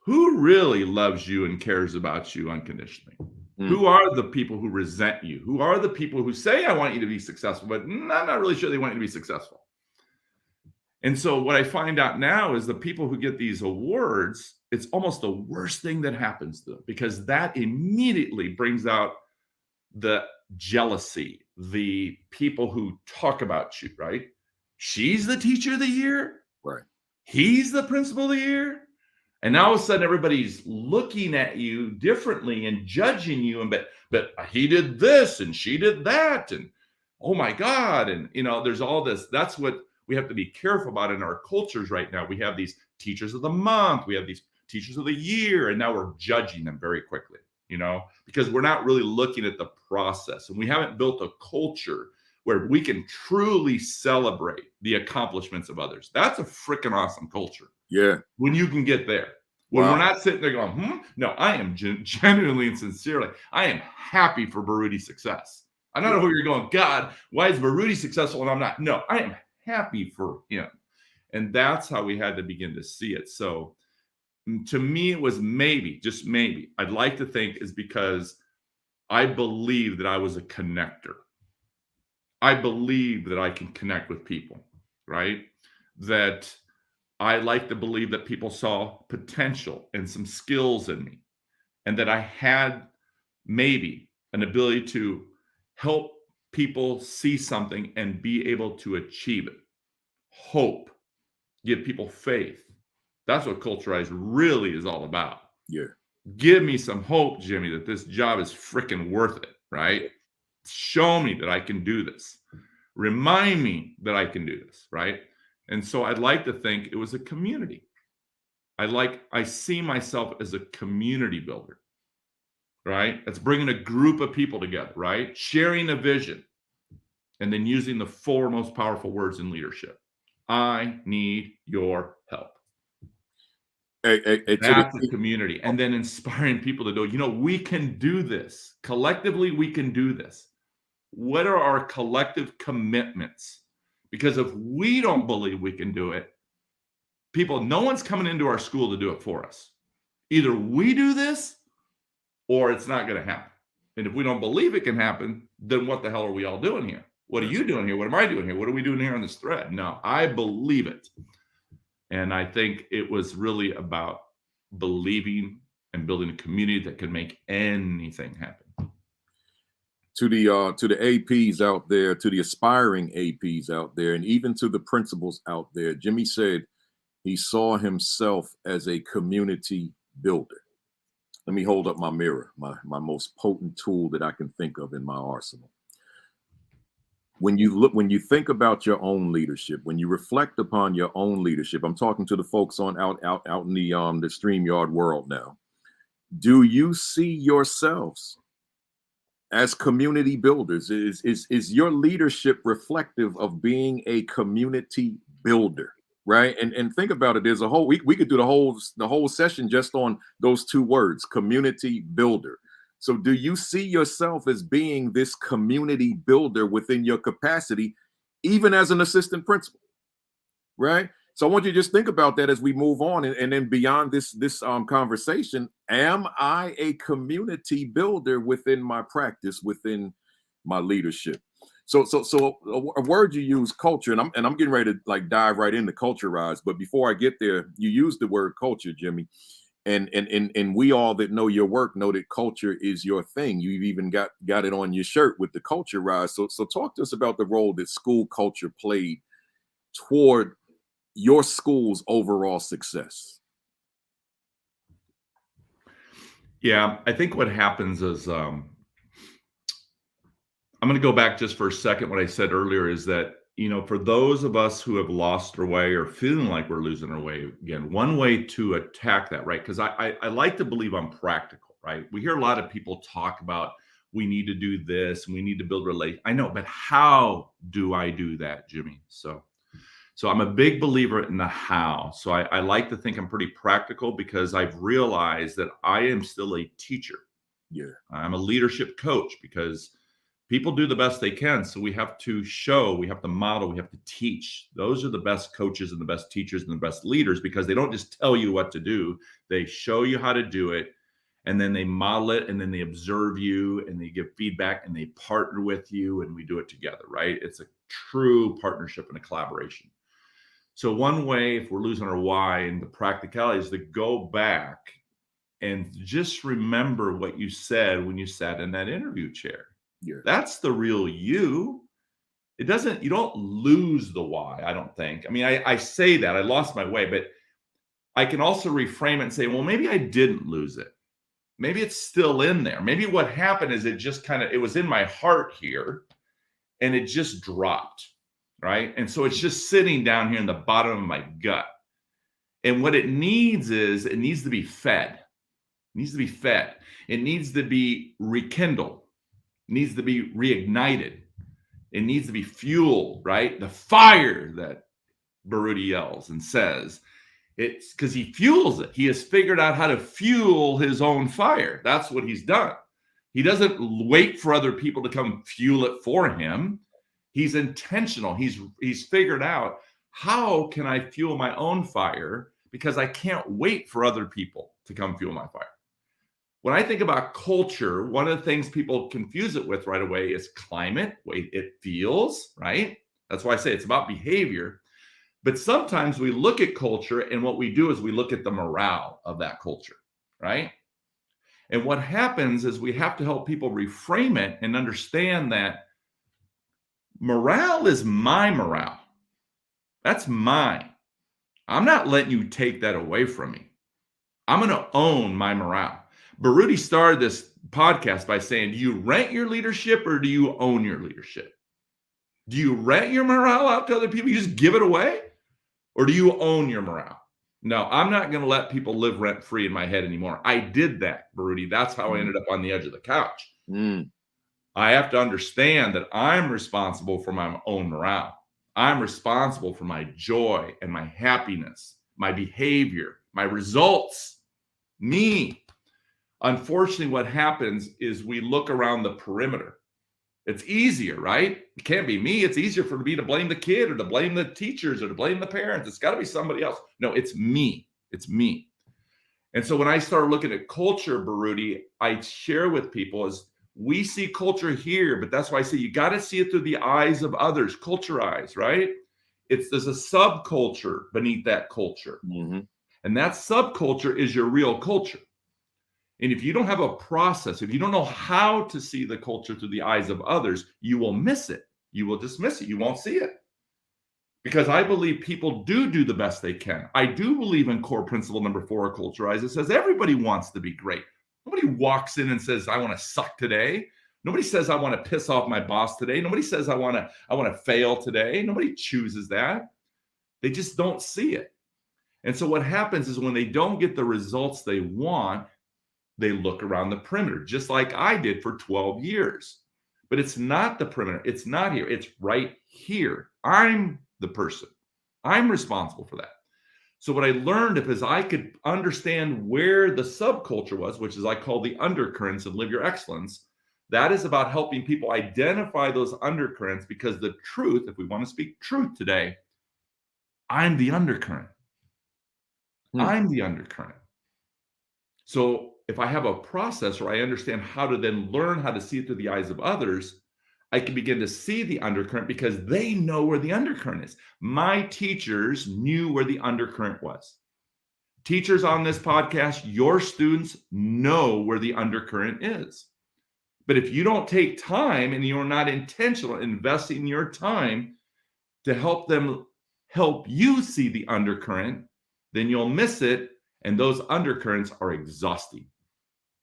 who really loves you and cares about you unconditionally? Who are the people who resent you? Who are the people who say, I want you to be successful, but I'm not really sure they want you to be successful? And so what I find out now is the people who get these awards, it's almost the worst thing that happens to them, because that immediately brings out the jealousy, the people who talk about you, right? She's the teacher of the year. Right. He's the principal of the year. And now all of a sudden everybody's looking at you differently and judging you. And but he did this and she did that. And oh my God. And you know, there's all this. That's what we have to be careful about in our cultures right now. We have these teachers of the month, we have these teachers of the year, and now we're judging them very quickly, you know, because we're not really looking at the process, and we haven't built a culture where we can truly celebrate the accomplishments of others. That's a freaking awesome culture. Yeah. When you can get there. When we're not sitting there going, No, I am genuinely and sincerely, I am happy for Baruti's success. I don't know who you're going, God, why is Baruti successful and I'm not? No, I am happy for him. And that's how we had to begin to see it. So to me, it was maybe, just maybe, I'd like to think is because I believe that I was a connector. I believe that I can connect with people, right? That I like to believe that people saw potential and some skills in me, and that I had maybe an ability to help people see something and be able to achieve it. Hope, give people faith. That's what Culturize really is all about. Yeah. Give me some hope, Jimmy, that this job is freaking worth it, right? Show me that I can do this. Remind me that I can do this, right? And so I'd like to think it was a community. I see myself as a community builder, right? It's bringing a group of people together, right? Sharing a vision, and then using the 4 most powerful words in leadership. I need your help. That's a community. And then inspiring people to know, we can do this. Collectively, we can do this. What are our collective commitments? Because if we don't believe we can do it, no one's coming into our school to do it for us. Either we do this or it's not going to happen. And if we don't believe it can happen, then what the hell are we all doing here? What are you doing here? What am I doing here? What are we doing here on this thread? No, I believe it. And I think it was really about believing and building a community that can make anything happen. To the APs out there, to the aspiring APs out there, and even to the principals out there, Jimmy said he saw himself as a community builder. Let me hold up my mirror, my most potent tool that I can think of in my arsenal. When you think about your own leadership, when you reflect upon your own leadership, I'm talking to the folks out in the StreamYard world now. Do you see yourselves as community builders? Is your leadership reflective of being a community builder, right? And think about it. There's a whole we could do the whole session just on those 2 words, community builder. So do you see yourself as being this community builder within your capacity, even as an assistant principal, right? So I want you to just think about that as we move on, and then beyond this conversation. Am I a community builder within my practice, within my leadership? So a word you use, culture, and I'm getting ready to dive right into culturize. But before I get there, you used the word culture, Jimmy. And we all that know your work know that culture is your thing. You've even got it on your shirt with the culture rise. So talk to us about the role that school culture played toward your school's overall success. Yeah, I think what happens is I'm going to go back just for a second. What I said earlier is that, for those of us who have lost our way or feeling like we're losing our way again, one way to attack that, right? Because I like to believe I'm practical, right? We hear a lot of people talk about we need to do this and we need to build relationships. I know, but how do I do that, Jimmy? So I'm a big believer in the how. So I like to think I'm pretty practical because I've realized that I am still a teacher. Yeah. I'm a leadership coach because people do the best they can. So we have to show, we have to model, we have to teach. Those are the best coaches and the best teachers and the best leaders because they don't just tell you what to do. They show you how to do it, and then they model it, and then they observe you, and they give feedback, and they partner with you, and we do it together, right? It's a true partnership and a collaboration. So one way, if we're losing our why and the practicality, is to go back and just remember what you said when you sat in that interview chair. Yeah. That's the real you. You don't lose the why, I don't think. I mean, I say that I lost my way, but I can also reframe it and say, well, maybe I didn't lose it. Maybe it's still in there. Maybe what happened is it was in my heart here and it just dropped, right? And so it's just sitting down here in the bottom of my gut. And what it needs to be fed. It needs to be fed. It needs to be rekindled. Needs to be reignited. It needs to be fueled, right? The fire that Baruti yells and says, it's because he fuels it. He has figured out how to fuel his own fire. That's what he's done. He doesn't wait for other people to come fuel it for him. He's intentional. He's figured out, how can I fuel my own fire? Because I can't wait for other people to come fuel my fire. When I think about culture, one of the things people confuse it with right away is climate, way it feels, right? That's why I say it's about behavior. But sometimes we look at culture, and what we do is we look at the morale of that culture, right? And what happens is we have to help people reframe it and understand that morale is my morale. That's mine. I'm not letting you take that away from me. I'm going to own my morale. Baruti started this podcast by saying, do you rent your leadership or do you own your leadership? Do you rent your morale out to other people? You just give it away? Or do you own your morale? No, I'm not going to let people live rent free in my head anymore. I did that, Baruti. That's how I ended up on the edge of the couch. I have to understand that I'm responsible for my own morale. I'm responsible for my joy and my happiness, my behavior, my results, me. Unfortunately, what happens is we look around the perimeter. It's easier, right? It can't be me. It's easier for me to blame the kid or to blame the teachers or to blame the parents. It's got to be somebody else. No, it's me. It's me. And so when I start looking at culture, Baruti, I share with people is we see culture here, but that's why I say you got to see it through the eyes of others, culture eyes, right? There's a subculture beneath that culture. And that subculture is your real culture. And if you don't have a process, if you don't know how to see the culture through the eyes of others, you will miss it. You will dismiss it. You won't see it. Because I believe people do the best they can. I do believe in core principle number 4 of Culturize. It says everybody wants to be great. Nobody walks in and says, I want to suck today. Nobody says, I want to piss off my boss today. Nobody says, I want to fail today. Nobody chooses that. They just don't see it. And so what happens is when they don't get the results they want, they look around the perimeter, just like I did for 12 years. But it's not the perimeter. It's not here. It's right here. I'm the person. I'm responsible for that. So what I learned is I could understand where the subculture was, which is I call the undercurrents of Live Your Excellence. That is about helping people identify those undercurrents, because the truth, if we want to speak truth today, I'm the undercurrent. I'm the undercurrent. So if I have a process where I understand how to then learn how to see it through the eyes of others, I can begin to see the undercurrent because they know where the undercurrent is. My teachers knew where the undercurrent was. Teachers on this podcast, your students know where the undercurrent is. But if you don't take time and you're not intentional investing your time to help them help you see the undercurrent, then you'll miss it. And those undercurrents are exhausting.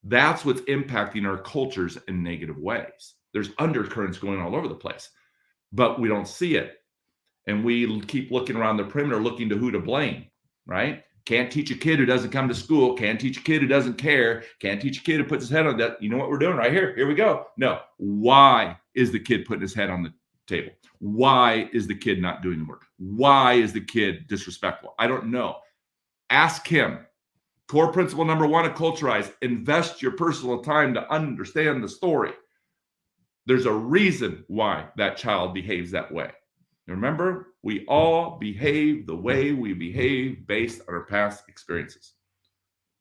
That's what's impacting our cultures in negative ways. There's undercurrents going all over the place, but we don't see it. And we keep looking around the perimeter, looking to who to blame, right? Can't teach a kid who doesn't come to school. Can't teach a kid who doesn't care. Can't teach a kid who puts his head on that. You know what we're doing right here? Here we go. No. Why is the kid putting his head on the table? Why is the kid not doing the work? Why is the kid disrespectful? I don't know. Ask him. Core principle number 1 of Culturize, invest your personal time to understand the story. There's a reason why that child behaves that way. Remember, we all behave the way we behave based on our past experiences.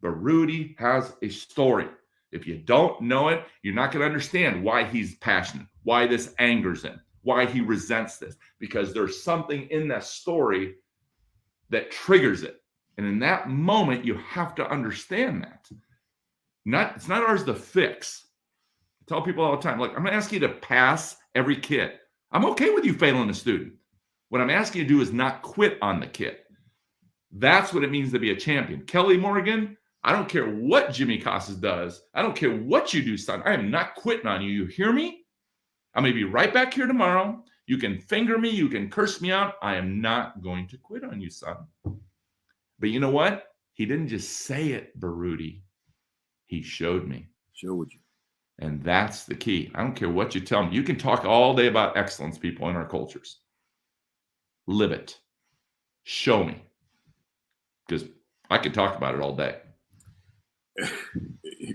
But Rudy has a story. If you don't know it, you're not going to understand why he's passionate, why this angers him, why he resents this, because there's something in that story that triggers it. And in that moment, you have to understand that. It's not ours to fix. I tell people all the time, look, I'm going to ask you to pass every kid. I'm okay with you failing a student. What I'm asking you to do is not quit on the kid. That's what it means to be a champion. Kelly Morgan, I don't care what Jimmy Casas does. I don't care what you do, son. I am not quitting on you. You hear me? I'm going to be right back here tomorrow. You can finger me. You can curse me out. I am not going to quit on you, son. But you know what? He didn't just say it, Baruti. He showed me. Showed you. And that's the key. I don't care what you tell me. You can talk all day about excellence, people, in our cultures. Live it. Show me. Because I could talk about it all day.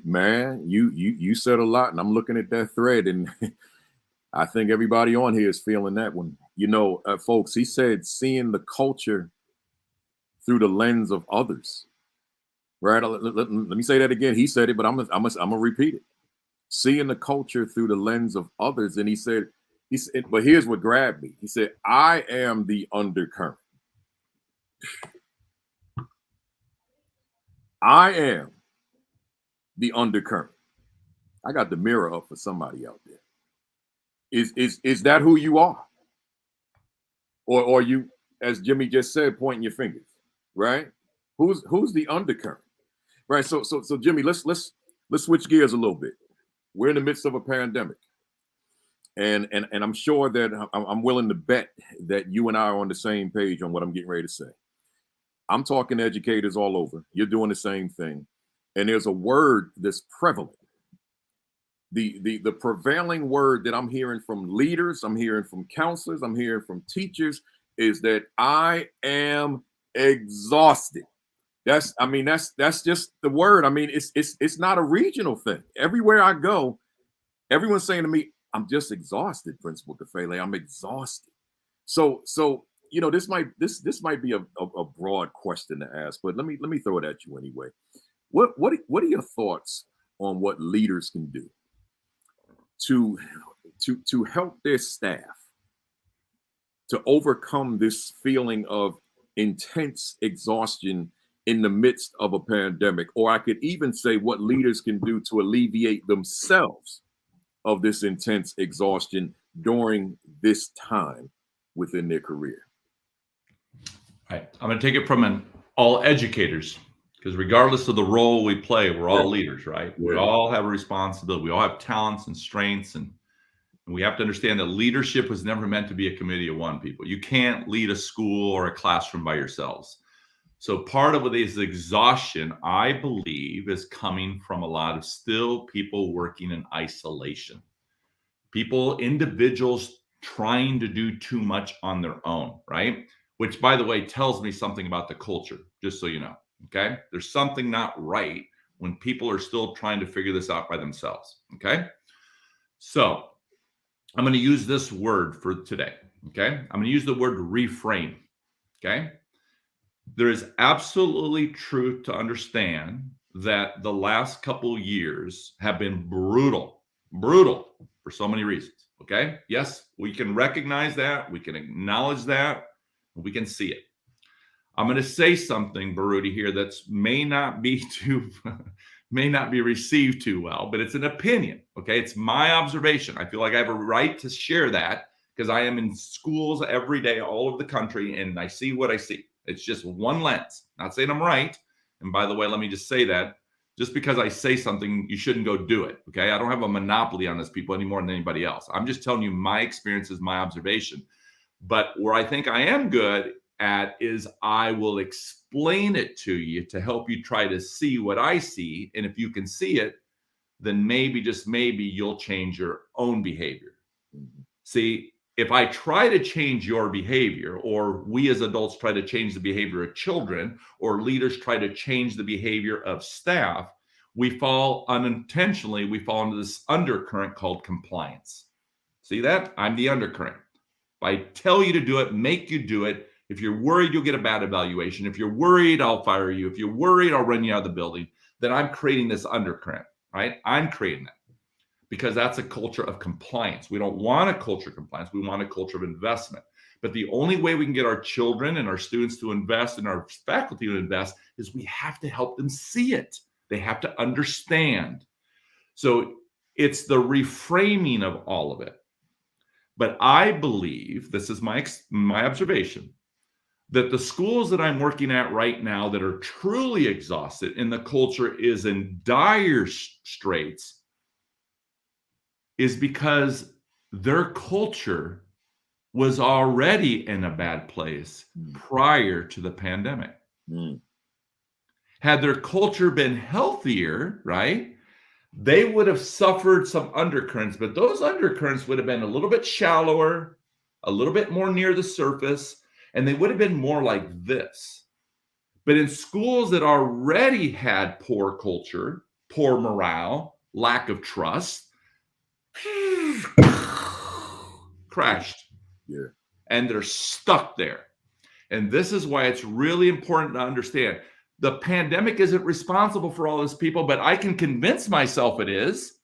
Man, you said a lot, and I'm looking at that thread, and I think everybody on here is feeling that one. You know, folks, he said seeing the culture through the lens of others, right? Let me say that again. He said it, but I'm gonna repeat it. Seeing the culture through the lens of others, and he said, but here's what grabbed me. He said, "I am the undercurrent. I am the undercurrent." I got the mirror up for somebody out there. Is that who you are, or you, as Jimmy just said, pointing your fingers? Right? Who's the undercurrent? Right. So Jimmy, let's Let's switch gears a little bit. We're in the midst of a pandemic. And I'm sure that I'm willing to bet that you and I are on the same page on what I'm getting ready to say. I'm talking to educators all over. You're doing the same thing. And there's a word that's prevalent. The prevailing word that I'm hearing from leaders, I'm hearing from counselors, I'm hearing from teachers is that I am exhausted. That's just the word. I mean, it's not a regional thing. Everywhere I go, everyone's saying to me, I'm just exhausted, Principal Kafele. I'm exhausted. So this might be a broad question to ask, but let me throw it at you anyway. What are your thoughts on what leaders can do to help their staff to overcome this feeling of intense exhaustion in the midst of a pandemic? Or I could even say what leaders can do to alleviate themselves of this intense exhaustion during this time within their career. Right. I'm going to take it from all educators, because regardless of the role we play, we're all leaders, right? Yeah. We all have a responsibility. We all have talents and strengths, and we have to understand that leadership was never meant to be a committee of one, people. You can't lead a school or a classroom by yourselves. So part of this exhaustion, I believe, is coming from a lot of still people working in isolation. Individuals trying to do too much on their own, right? Which, by the way, tells me something about the culture, just so you know, okay? There's something not right when people are still trying to figure this out by themselves, okay? So I'm going to use this word for today, okay? I'm going to use the word reframe, okay? There is absolutely truth to understand that the last couple years have been brutal for so many reasons, okay? Yes, we can recognize that, we can acknowledge that, we can see it. I'm going to say something, Baruti, here that's may not be received too well, but it's an opinion, okay? It's my observation. I feel like I have a right to share that because I am in schools every day all over the country, and I see what I see. It's just one lens. Not saying I'm right. And by the way, let me just say that just because I say something, you shouldn't go do it, okay? I don't have a monopoly on this, people, any more than anybody else. I'm just telling you my experiences, my observation. But where I think I am good at is I will explain it to you to help you try to see what I see. And if you can see it, then maybe, just maybe, you'll change your own behavior. Mm-hmm. See, if I try to change your behavior, or we as adults try to change the behavior of children, or leaders try to change the behavior of staff, we fall unintentionally, we fall into this undercurrent called compliance. See that? I'm the undercurrent. If I tell you to do it, make you do it. If you're worried you'll get a bad evaluation, if you're worried I'll fire you, if you're worried I'll run you out of the building, then I'm creating this undercurrent, right? I'm creating that. Because that's a culture of compliance. We don't want a culture of compliance. We want a culture of investment. But the only way we can get our children and our students to invest and our faculty to invest is we have to help them see it. They have to understand. So it's the reframing of all of it. But I believe, this is my observation, that the schools that I'm working at right now that are truly exhausted and the culture is in dire straits is because their culture was already in a bad place prior to the pandemic. Mm. Had their culture been healthier, right, they would have suffered some undercurrents, but those undercurrents would have been a little bit shallower, a little bit more near the surface, and they would have been more like this. But in schools that already had poor culture, poor morale, lack of trust, crashed. Yeah. And they're stuck there. And this is why it's really important to understand the pandemic isn't responsible for all this, people, but I can convince myself it is.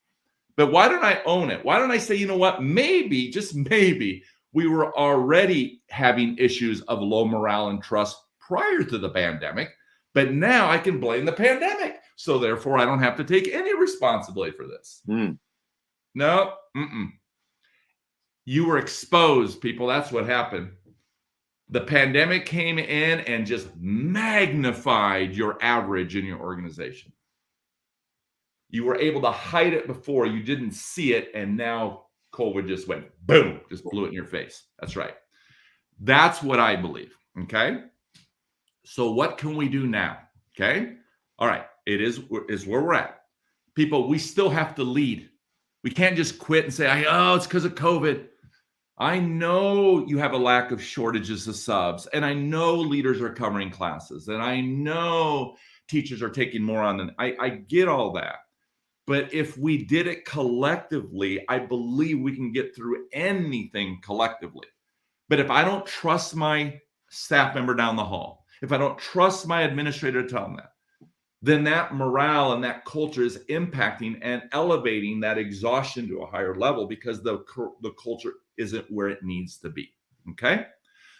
But why don't I own it? Why don't I say, you know what, maybe, just maybe, we were already having issues of low morale and trust prior to the pandemic, but now I can blame the pandemic. So therefore, I don't have to take any responsibility for this. No, you were exposed, people. That's what happened. The pandemic came in and just magnified your average in your organization. You were able to hide it before, you didn't see it, and now COVID just went boom, just blew it in your face. That's right. That's what I believe. Okay. So what can we do now? Okay. All right. It is where we're at. People, we still have to lead. We can't just quit and say, oh, it's because of COVID. I know you have a lack of shortages of subs, and I know leaders are covering classes, and I know teachers are taking more on than I get all that. But if we did it collectively, I believe we can get through anything collectively. But if I don't trust my staff member down the hall, if I don't trust my administrator to tell them that, then that morale and that culture is impacting and elevating that exhaustion to a higher level because the culture isn't where it needs to be. Okay.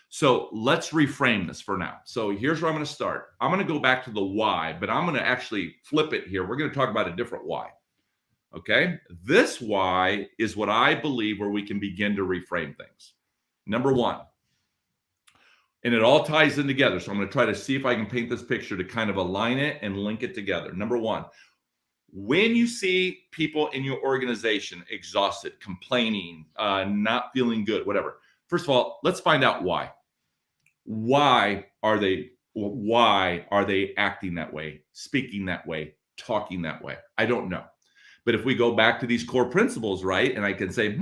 So let's reframe this for now. So here's where I'm going to start. I'm going to go back to the why, but I'm going to actually flip it here. We're going to talk about a different why. Okay. This why is what I believe where we can begin to reframe things. Number one, and it all ties in together. So I'm going to try to see if I can paint this picture to kind of align it and link it together. Number one, when you see people in your organization exhausted, complaining, not feeling good, whatever, first of all, let's find out why. Why are they acting that way, speaking that way, talking that way? I don't know. But if we go back to these core principles, right, and I can say,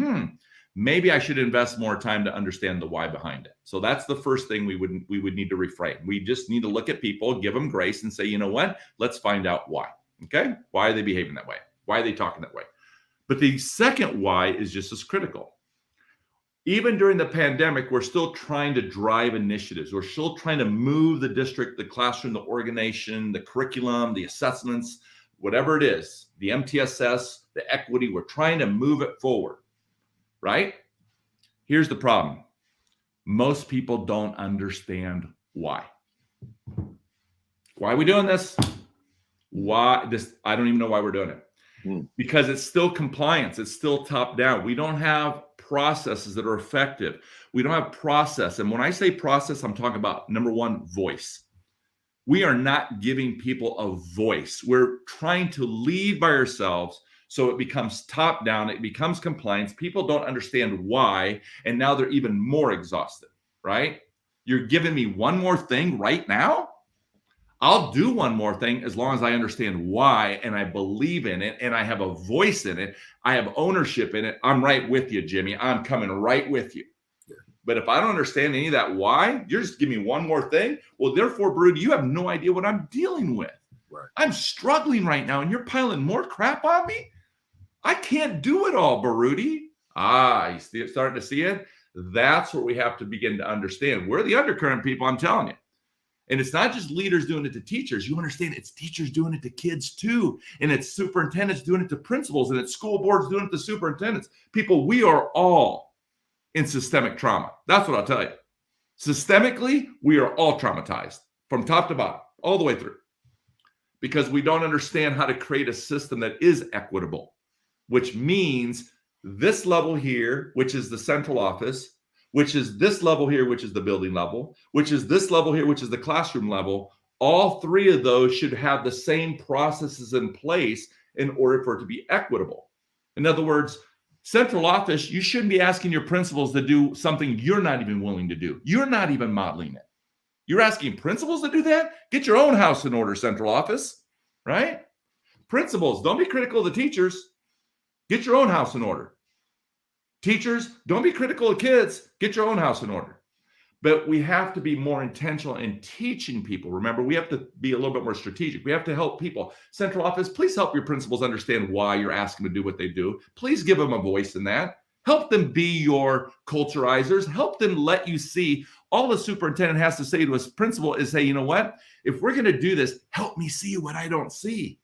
maybe I should invest more time to understand the why behind it. So that's the first thing we would need to reframe. We just need to look at people, give them grace, and say, you know what? Let's find out why. Okay? Why are they behaving that way? Why are they talking that way? But the second why is just as critical. Even during the pandemic, we're still trying to drive initiatives. We're still trying to move the district, the classroom, the organization, the curriculum, the assessments, whatever it is, the MTSS, the equity. We're trying to move it forward, right? Here's the problem. Most people don't understand why. Why are we doing this? Why this? I don't even know why we're doing it. Because it's still compliance. It's still top down. We don't have processes that are effective. We don't have process. And when I say process, I'm talking about number one, voice. We are not giving people a voice. We're trying to lead by ourselves. So it becomes top down. It becomes compliance. People don't understand why. And now they're even more exhausted, right? You're giving me one more thing right now? I'll do one more thing as long as I understand why and I believe in it and I have a voice in it. I have ownership in it. I'm right with you, Jimmy. I'm coming right with you. But if I don't understand any of that why, you're just giving me one more thing. Well, therefore, Baruti, you have no idea what I'm dealing with. Right. I'm struggling right now and you're piling more crap on me. I can't do it all, Baruti. You starting to see it? That's what we have to begin to understand. We're the undercurrent people, I'm telling you. And it's not just leaders doing it to teachers. You understand it's teachers doing it to kids too. And it's superintendents doing it to principals. And it's school boards doing it to superintendents. People, we are all in systemic trauma. That's what I'll tell you. Systemically, we are all traumatized from top to bottom, all the way through. Because we don't understand how to create a system that is equitable, which means this level here, which is the central office, which is this level here, which is the building level, which is this level here, which is the classroom level. All three of those should have the same processes in place in order for it to be equitable. In other words, central office, you shouldn't be asking your principals to do something you're not even willing to do. You're not even modeling it. You're asking principals to do that? Get your own house in order, central office, right? Principals, don't be critical of the teachers. Get your own house in order. Teachers, don't be critical of kids. Get your own house in order. But we have to be more intentional in teaching people. Remember, we have to be a little bit more strategic. We have to help people. Central office, please help your principals understand why you're asking them to do what they do. Please give them a voice in that. Help them be your culturizers. Help them let you see. All the superintendent has to say to his principal is say, you know what? If we're going to do this, help me see what I don't see.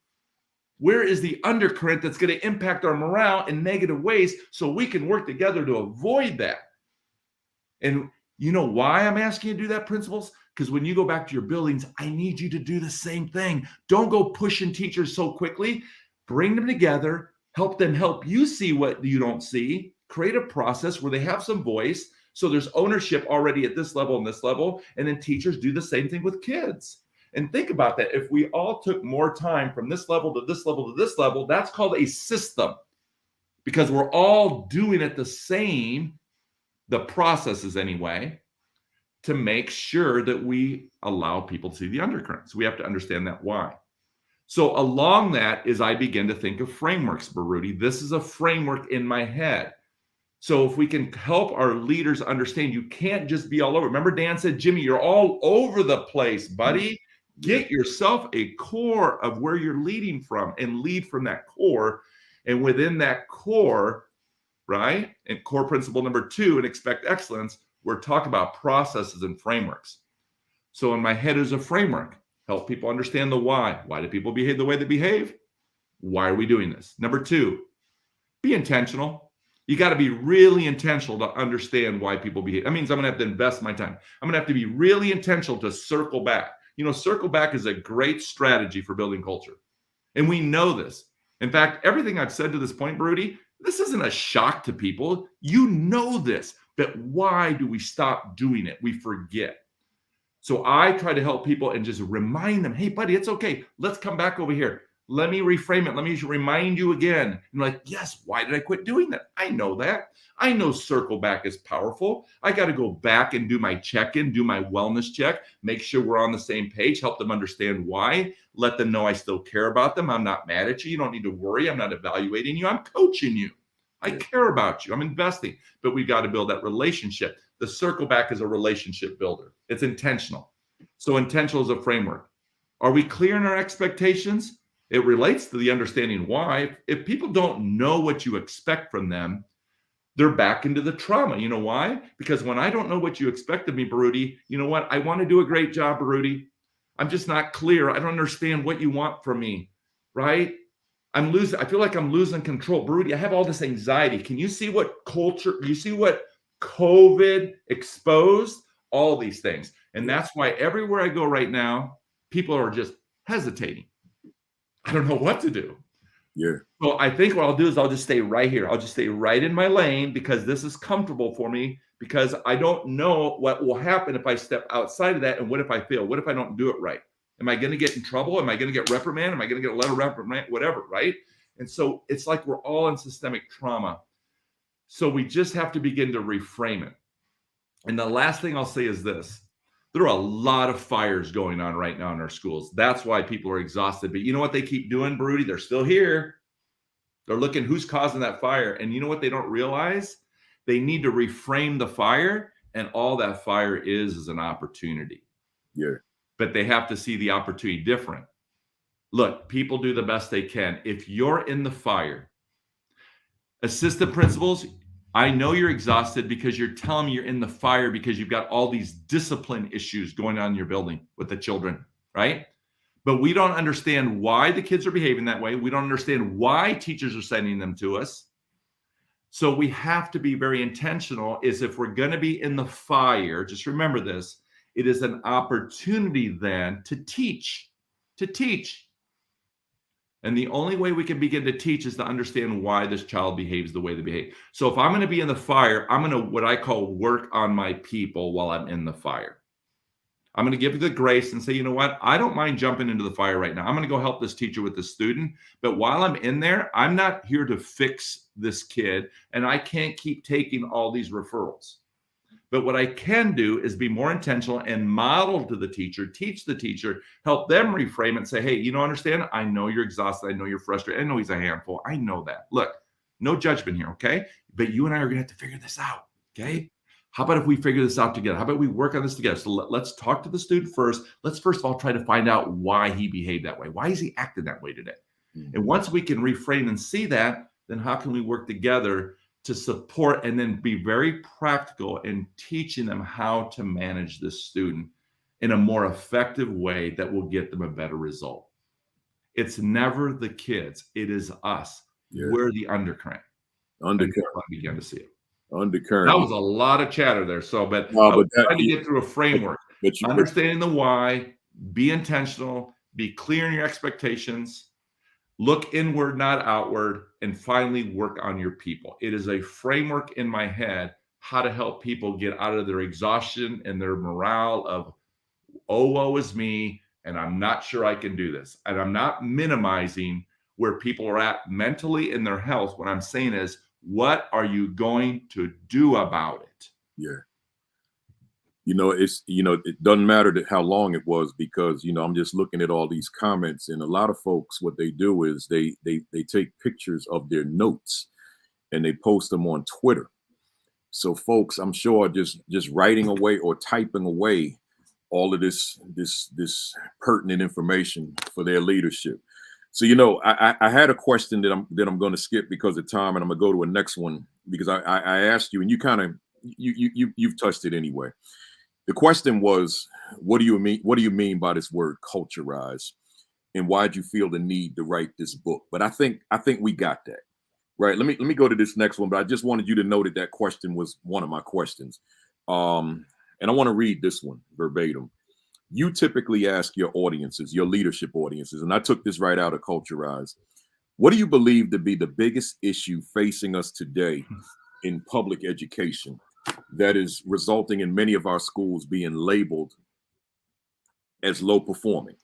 Where is the undercurrent that's going to impact our morale in negative ways so we can work together to avoid that? And you know why I'm asking you to do that, principals? Because when you go back to your buildings, I need you to do the same thing. Don't go pushing teachers so quickly. Bring them together. Help them help you see what you don't see. Create a process where they have some voice. So there's ownership already at this level and this level. And then teachers do the same thing with kids. And think about that. If we all took more time from this level to this level to this level, that's called a system, because we're all doing it the same, the processes anyway, to make sure that we allow people to see the undercurrents. We have to understand that why. So along that is I begin to think of frameworks, Baruti. This is a framework in my head. So if we can help our leaders understand, you can't just be all over. Remember, Dan said, Jimmy, you're all over the place, buddy. Get yourself a core of where you're leading from and lead from that core. And within that core, right? And core principle number 2, and expect excellence, we're talking about processes and frameworks. So in my head is a framework. Help people understand the why. Why do people behave the way they behave? Why are we doing this? Number 2, be intentional. You got to be really intentional to understand why people behave. That means I'm going to have to invest my time. I'm going to have to be really intentional to circle back. You know, circle back is a great strategy for building culture. And we know this. In fact, everything I've said to this point, Brody, this isn't a shock to people. You know this, but why do we stop doing it? We forget. So I try to help people and just remind them, hey, buddy, it's okay. Let's come back over here. Let me reframe it. Let me remind you again. And like, yes, why did I quit doing that? I know that. I know circle back is powerful. I got to go back and do my check-in, do my wellness check, make sure we're on the same page, help them understand why, let them know I still care about them. I'm not mad at you. You don't need to worry. I'm not evaluating you. I'm coaching you. I care about you. I'm investing. But we've got to build that relationship. The circle back is a relationship builder. It's intentional. So intentional is a framework. Are we clear in our expectations? It relates to the understanding why. If people don't know what you expect from them, they're back into the trauma. You know why? Because when I don't know what you expect of me, Baruti, you know what? I want to do a great job, Baruti. I'm just not clear. I don't understand what you want from me, right? I feel like I'm losing control. Baruti, I have all this anxiety. Can you see what culture, you see what COVID exposed? All these things. And that's why everywhere I go right now, people are just hesitating. I don't know what to do. Yeah. So I think what I'll do is I'll just stay right here. I'll just stay right in my lane because this is comfortable for me, because I don't know what will happen if I step outside of that. And what if I fail? What if I don't do it right? Am I going to get in trouble? Am I going to get reprimanded? Am I going to get a letter of reprimand? Whatever, right? And so it's like we're all in systemic trauma. So we just have to begin to reframe it. And the last thing I'll say is this. There are a lot of fires going on right now in our schools. That's why people are exhausted. But you know what they keep doing, Baruti? They're still here. They're looking who's causing that fire. And you know what they don't realize? They need to reframe the fire. And all that fire is an opportunity. Yeah. But they have to see the opportunity different. Look, people do the best they can. If you're in the fire, assistant principals, I know you're exhausted because you're telling me you're in the fire because you've got all these discipline issues going on in your building with the children, right? But we don't understand why the kids are behaving that way. We don't understand why teachers are sending them to us. So we have to be very intentional. Is if we're going to be in the fire, just remember this, it is an opportunity then to teach. And the only way we can begin to teach is to understand why this child behaves the way they behave. So if I'm going to be in the fire, I'm going to what I call work on my people while I'm in the fire. I'm going to give the grace and say, you know what? I don't mind jumping into the fire right now. I'm going to go help this teacher with this student. But while I'm in there, I'm not here to fix this kid. And I can't keep taking all these referrals. But what I can do is be more intentional and model to the teacher, teach the teacher, help them reframe it and say, hey, you don't understand? I know you're exhausted. I know you're frustrated. I know he's a handful. I know that. Look, no judgment here, okay? But you and I are going to have to figure this out, okay? How about if we figure this out together? How about we work on this together? So let's talk to the student first. Let's first of all try to find out why he behaved that way. Why is he acting that way today? Mm-hmm. And once we can reframe and see that, then how can we work together to support and then be very practical in teaching them how to manage this student in a more effective way that will get them a better result. It's never the kids. It is us. Yeah. We're the undercurrent. I began to see it. Undercurrent. That was a lot of chatter there. So, but I was trying to get through a framework. Understanding the why, be intentional, be clear in your expectations, look inward, not outward, and finally work on your people. It is a framework in my head how to help people get out of their exhaustion and their morale of, oh, woe is me, and I'm not sure I can do this. And I'm not minimizing where people are at mentally in their health. What I'm saying is, what are you going to do about it? Yeah. It doesn't matter how long it was, because, I'm just looking at all these comments, and a lot of folks, what they do is they take pictures of their notes and they post them on Twitter. So folks, I'm sure just writing away or typing away all of this pertinent information for their leadership. So, I had a question that I'm going to skip because of time, and I'm gonna go to a next one, because I asked you, and you kind of you've touched it anyway. The question was, what do you mean? What do you mean by this word culturize, and why did you feel the need to write this book? But I think we got that right. Let me go to this next one. But I just wanted you to know that question was one of my questions, and I want to read this one verbatim. You typically ask your audiences, your leadership audiences, and I took this right out of Culturize. What do you believe to be the biggest issue facing us today in public education that is resulting in many of our schools being labeled as low performing?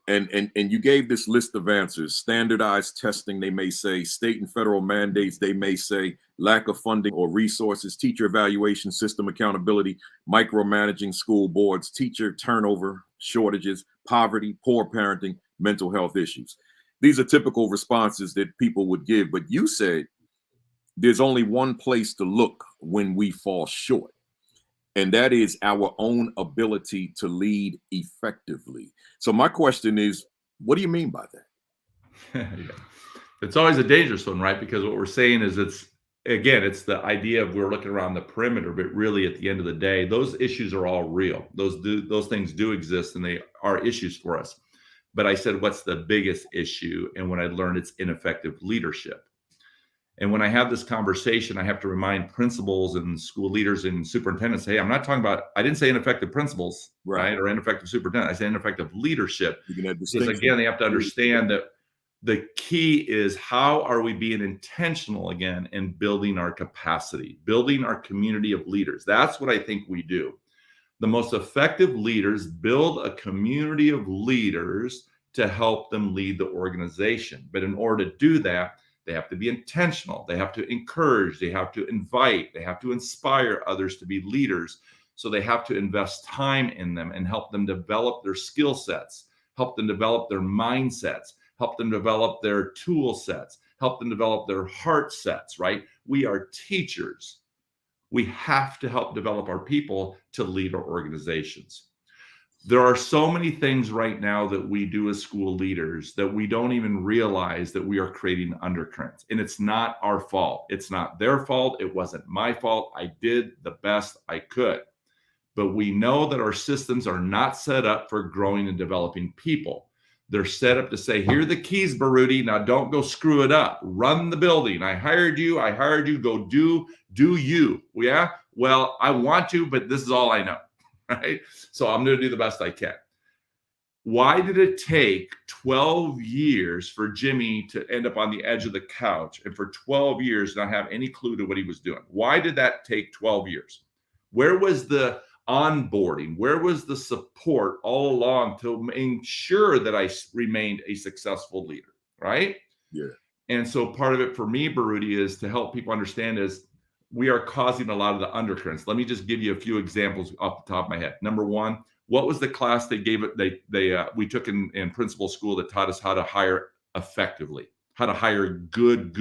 And you gave this list of answers: standardized testing, they may say; state and federal mandates, they may say; lack of funding or resources; teacher evaluation system accountability; micromanaging school boards; teacher turnover, shortages; poverty; poor parenting; mental health issues. These are typical responses that people would give. But you said there's only one place to look when we fall short, and that is our own ability to lead effectively. So my question is, what do you mean by that? Yeah. It's always a dangerous one, right? Because what we're saying is it's the idea of we're looking around the perimeter, but really at the end of the day, those issues are all real. Those things do exist, and they are issues for us. But I said, what's the biggest issue? And when I learned, it's ineffective leadership. And when I have this conversation, I have to remind principals and school leaders and superintendents, hey, I'm not talking about, I didn't say ineffective principals, right? Or ineffective superintendent. I say ineffective leadership. Because again, they have to understand that the key is, how are we being intentional again in building our capacity, building our community of leaders? That's what I think we do. The most effective leaders build a community of leaders to help them lead the organization. But in order to do that, they have to be intentional. They have to encourage. They have to invite. They have to inspire others to be leaders. So they have to invest time in them and help them develop their skill sets, help them develop their mindsets, help them develop their tool sets, help them develop their heart sets, right? We are teachers. We have to help develop our people to lead our organizations. There are so many things right now that we do as school leaders that we don't even realize that we are creating undercurrents. And it's not our fault. It's not their fault. It wasn't my fault. I did the best I could. But we know that our systems are not set up for growing and developing people. They're set up to say, here are the keys, Baruti. Now don't go screw it up. Run the building. I hired you. Go do you. Yeah? Well, I want to, but this is all I know. Right? So I'm going to do the best I can. Why did it take 12 years for Jimmy to end up on the edge of the couch, and for 12 years not have any clue to what he was doing? Why did that take 12 years? Where was the onboarding? Where was the support all along to ensure that I remained a successful leader? Right? Yeah. And so part of it for me, Baruti, is to help people understand is we are causing a lot of the undercurrents. Let me just give you a few examples off the top of my head. Number one, what was the class we took in principal school that taught us how to hire effectively, how to hire good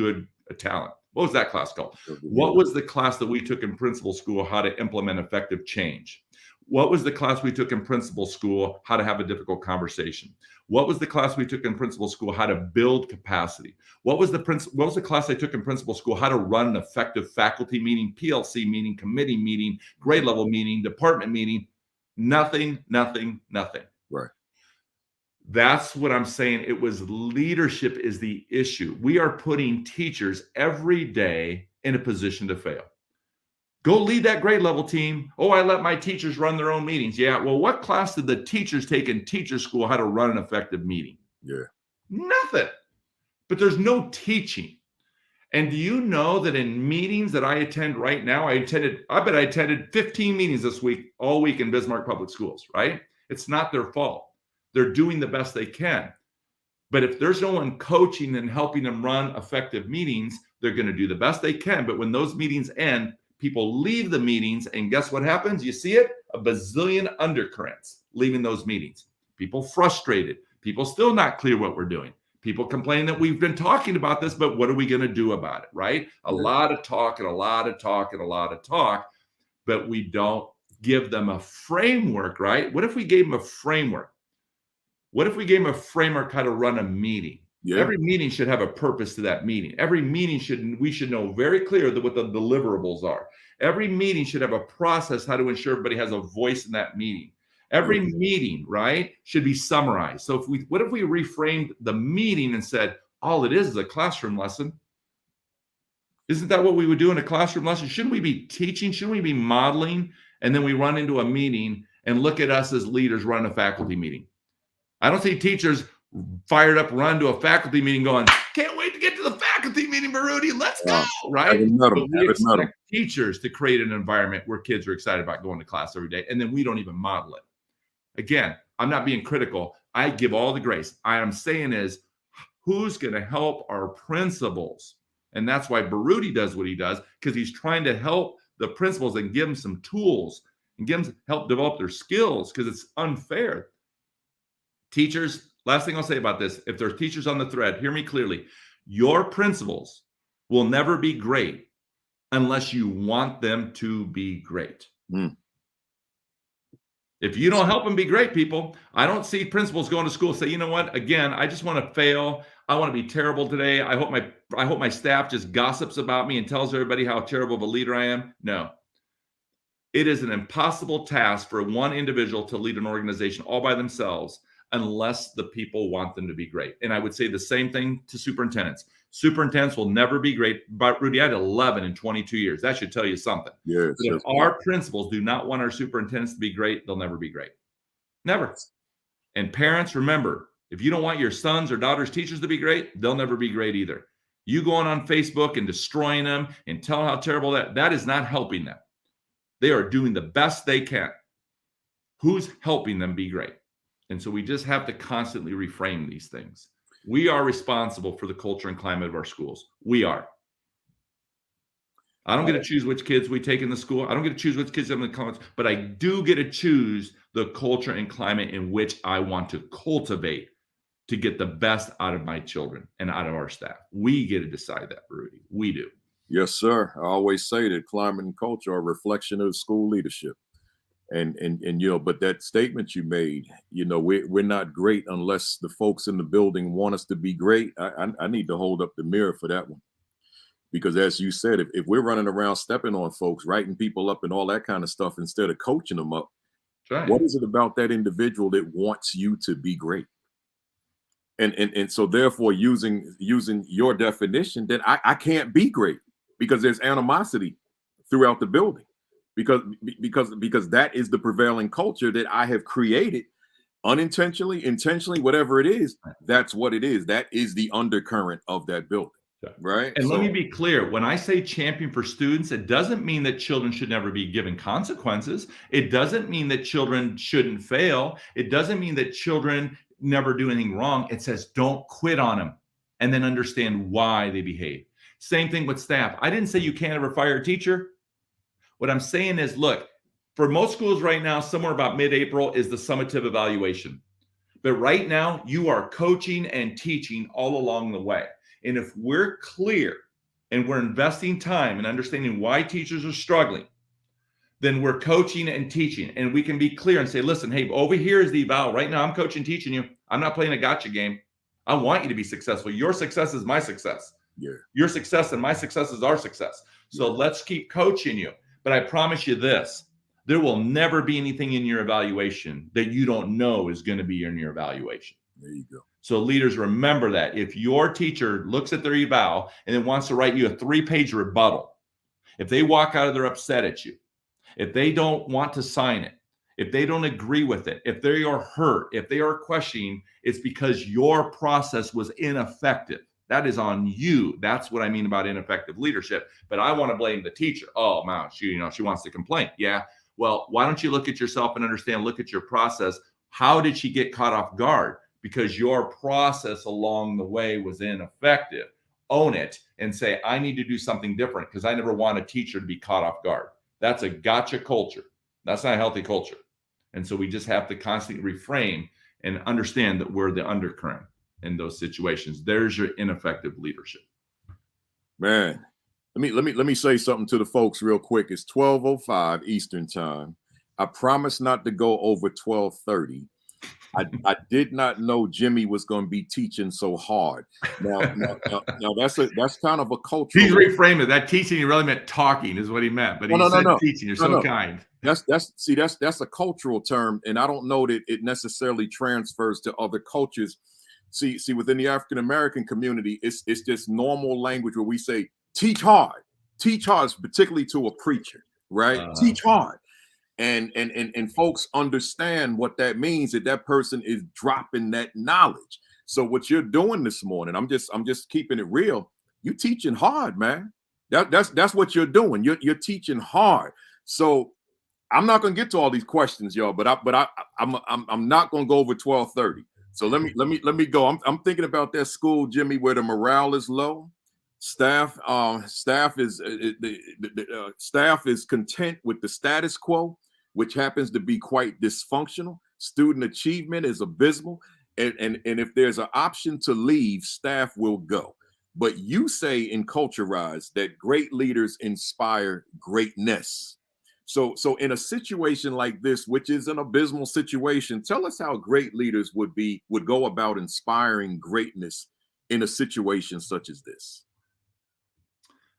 talent? What was that class called? What was the class that we took in principal school, how to implement effective change? What was the class we took in principal school, how to have a difficult conversation? What was the class we took in principal school, how to build capacity? What was the class I took in principal school, how to run an effective faculty meeting, PLC meeting, committee meeting, grade level meeting, department meeting? Nothing. Right. That's what I'm saying. It was leadership is the issue. We are putting teachers every day in a position to fail. Go lead that grade level team. Oh, I let my teachers run their own meetings. Yeah. Well, what class did the teachers take in teacher school how to run an effective meeting? Yeah. Nothing. But there's no teaching. And do you know that in meetings that I attend right now, I attended 15 meetings this week, all week in Bismarck Public Schools, right? It's not their fault. They're doing the best they can. But if there's no one coaching and helping them run effective meetings, they're going to do the best they can. But when those meetings end, people leave the meetings, and guess what happens? You see it? A bazillion undercurrents leaving those meetings. People frustrated. People still not clear what we're doing. People complain that we've been talking about this, but what are we going to do about it, right? A lot of talk and a lot of talk and a lot of talk, but we don't give them a framework, right? What if we gave them a framework? What if we gave them a framework how to run a meeting? Yeah. Every meeting should have a purpose to that meeting. Every meeting we should know very clear what the deliverables are. Every meeting should have a process how to ensure everybody has a voice in that meeting. Every meeting, right, should be summarized. So what if we reframed the meeting and said, all it is a classroom lesson? Isn't that what we would do in a classroom lesson? Shouldn't we be teaching? Shouldn't we be modeling? And then we run into a meeting and look at us as leaders run a faculty meeting. I don't see teachers fired up, run to a faculty meeting going, can't wait to get to the faculty meeting, Baruti. Let's go, right? We expect teachers to create an environment where kids are excited about going to class every day, and then we don't even model it. Again, I'm not being critical. I give all the grace. I am saying is, who's going to help our principals? And that's why Baruti does what he does, because he's trying to help the principals and give them some tools and help develop their skills, because it's unfair. Teachers, last thing I'll say about this, if there's teachers on the thread, hear me clearly. Your principals will never be great unless you want them to be great. If you don't help them be great, people, I don't see principals going to school and say, you know what, again, I just want to fail. I want to be terrible today. I hope my staff just gossips about me and tells everybody how terrible of a leader I am. No. It is an impossible task for one individual to lead an organization all by themselves unless the people want them to be great. And I would say the same thing to superintendents. Superintendents will never be great. But Rudy, I had 11 in 22 years. That should tell you something. Yes, if our principals do not want our superintendents to be great, they'll never be great. Never. And parents, remember, if you don't want your sons or daughters' teachers to be great, they'll never be great either. You going on Facebook and destroying them and telling how terrible that is not helping them. They are doing the best they can. Who's helping them be great? And so we just have to constantly reframe these things. We are responsible for the culture and climate of our schools. We are. I don't get to choose which kids we take in the school. I don't get to choose which kids I'm in the comments, but I do get to choose the culture and climate in which I want to cultivate to get the best out of my children and out of our staff. We get to decide that, Rudy. We do. Yes, sir. I always say that climate and culture are a reflection of school leadership. And you know, but that statement you made, you know, we're not great unless the folks in the building want us to be great. I need to hold up the mirror for that one. Because as you said, if we're running around stepping on folks, writing people up and all that kind of stuff instead of coaching them up, right. What is it about that individual that wants you to be great? And so therefore using your definition, then I can't be great because there's animosity throughout the building. Because that is the prevailing culture that I have created unintentionally, intentionally, whatever it is, that's what it is. That is the undercurrent of that building. Right. And let me be clear. When I say champion for students, it doesn't mean that children should never be given consequences. It doesn't mean that children shouldn't fail. It doesn't mean that children never do anything wrong. It says don't quit on them and then understand why they behave. Same thing with staff. I didn't say you can't ever fire a teacher. What I'm saying is, look, for most schools right now, somewhere about mid-April is the summative evaluation. But right now, you are coaching and teaching all along the way. And if we're clear and we're investing time and understanding why teachers are struggling, then we're coaching and teaching. And we can be clear and say, listen, hey, over here is the eval. Right now, I'm coaching, teaching you. I'm not playing a gotcha game. I want you to be successful. Your success is my success. Yeah. Your success and my success is our success. So let's keep coaching you. But I promise you this, there will never be anything in your evaluation that you don't know is going to be in your evaluation. There you go. So leaders, remember that if your teacher looks at their eval and then wants to write you a 3-page rebuttal, if they walk out of there upset at you, if they don't want to sign it, if they don't agree with it, if they are hurt, if they are questioning, it's because your process was ineffective. That is on you. That's what I mean about ineffective leadership. But I want to blame the teacher. Oh, man, she wants to complain. Yeah. Well, why don't you look at yourself and understand, look at your process. How did she get caught off guard? Because your process along the way was ineffective. Own it and say, I need to do something different because I never want a teacher to be caught off guard. That's a gotcha culture. That's not a healthy culture. And so we just have to constantly reframe and understand that we're the undercurrent in those situations. There's your ineffective leadership. Man, let me say something to the folks real quick. It's 12:05 Eastern time. I promise not to go over 12:30. I did not know Jimmy was going to be teaching so hard. Now that's kind of a cultural. He's reframed it. That teaching he really meant talking is what he meant. But he said teaching. You're so kind. That's a cultural term, and I don't know that it necessarily transfers to other cultures. See, within the African American community, it's just normal language where we say teach hard, particularly to a preacher, right? Teach hard. And folks understand what that means, that person is dropping that knowledge. So what you're doing this morning, I'm just keeping it real. You're teaching hard, man. That's what you're doing. You're teaching hard. So I'm not gonna get to all these questions, y'all, but I'm not gonna go over 12:30. So let me go. I'm thinking about that school, Jimmy, where the morale is low. Staff is content with the status quo, which happens to be quite dysfunctional. Student achievement is abysmal, and if there's an option to leave, staff will go. But you say in Culturize that great leaders inspire greatness. So in a situation like this, which is an abysmal situation, tell us how great leaders would go about inspiring greatness in a situation such as this.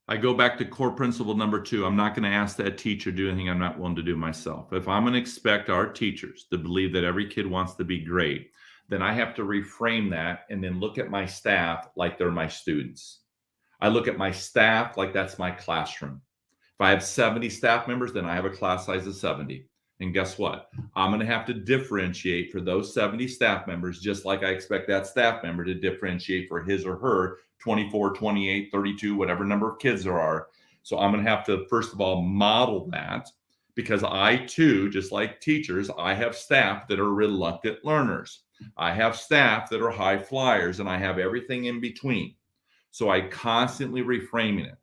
I go back to core principle number 2. I'm not going to ask that teacher to do anything I'm not willing to do myself. If I'm going to expect our teachers to believe that every kid wants to be great, then I have to reframe that and then look at my staff like they're my students. I look at my staff like that's my classroom. If I have 70 staff members, then I have a class size of 70. And guess what? I'm going to have to differentiate for those 70 staff members, just like I expect that staff member to differentiate for his or her 24, 28, 32, whatever number of kids there are. So I'm going to have to, first of all, model that, because I too, just like teachers, I have staff that are reluctant learners. I have staff that are high flyers, and I have everything in between. So I constantly reframing it.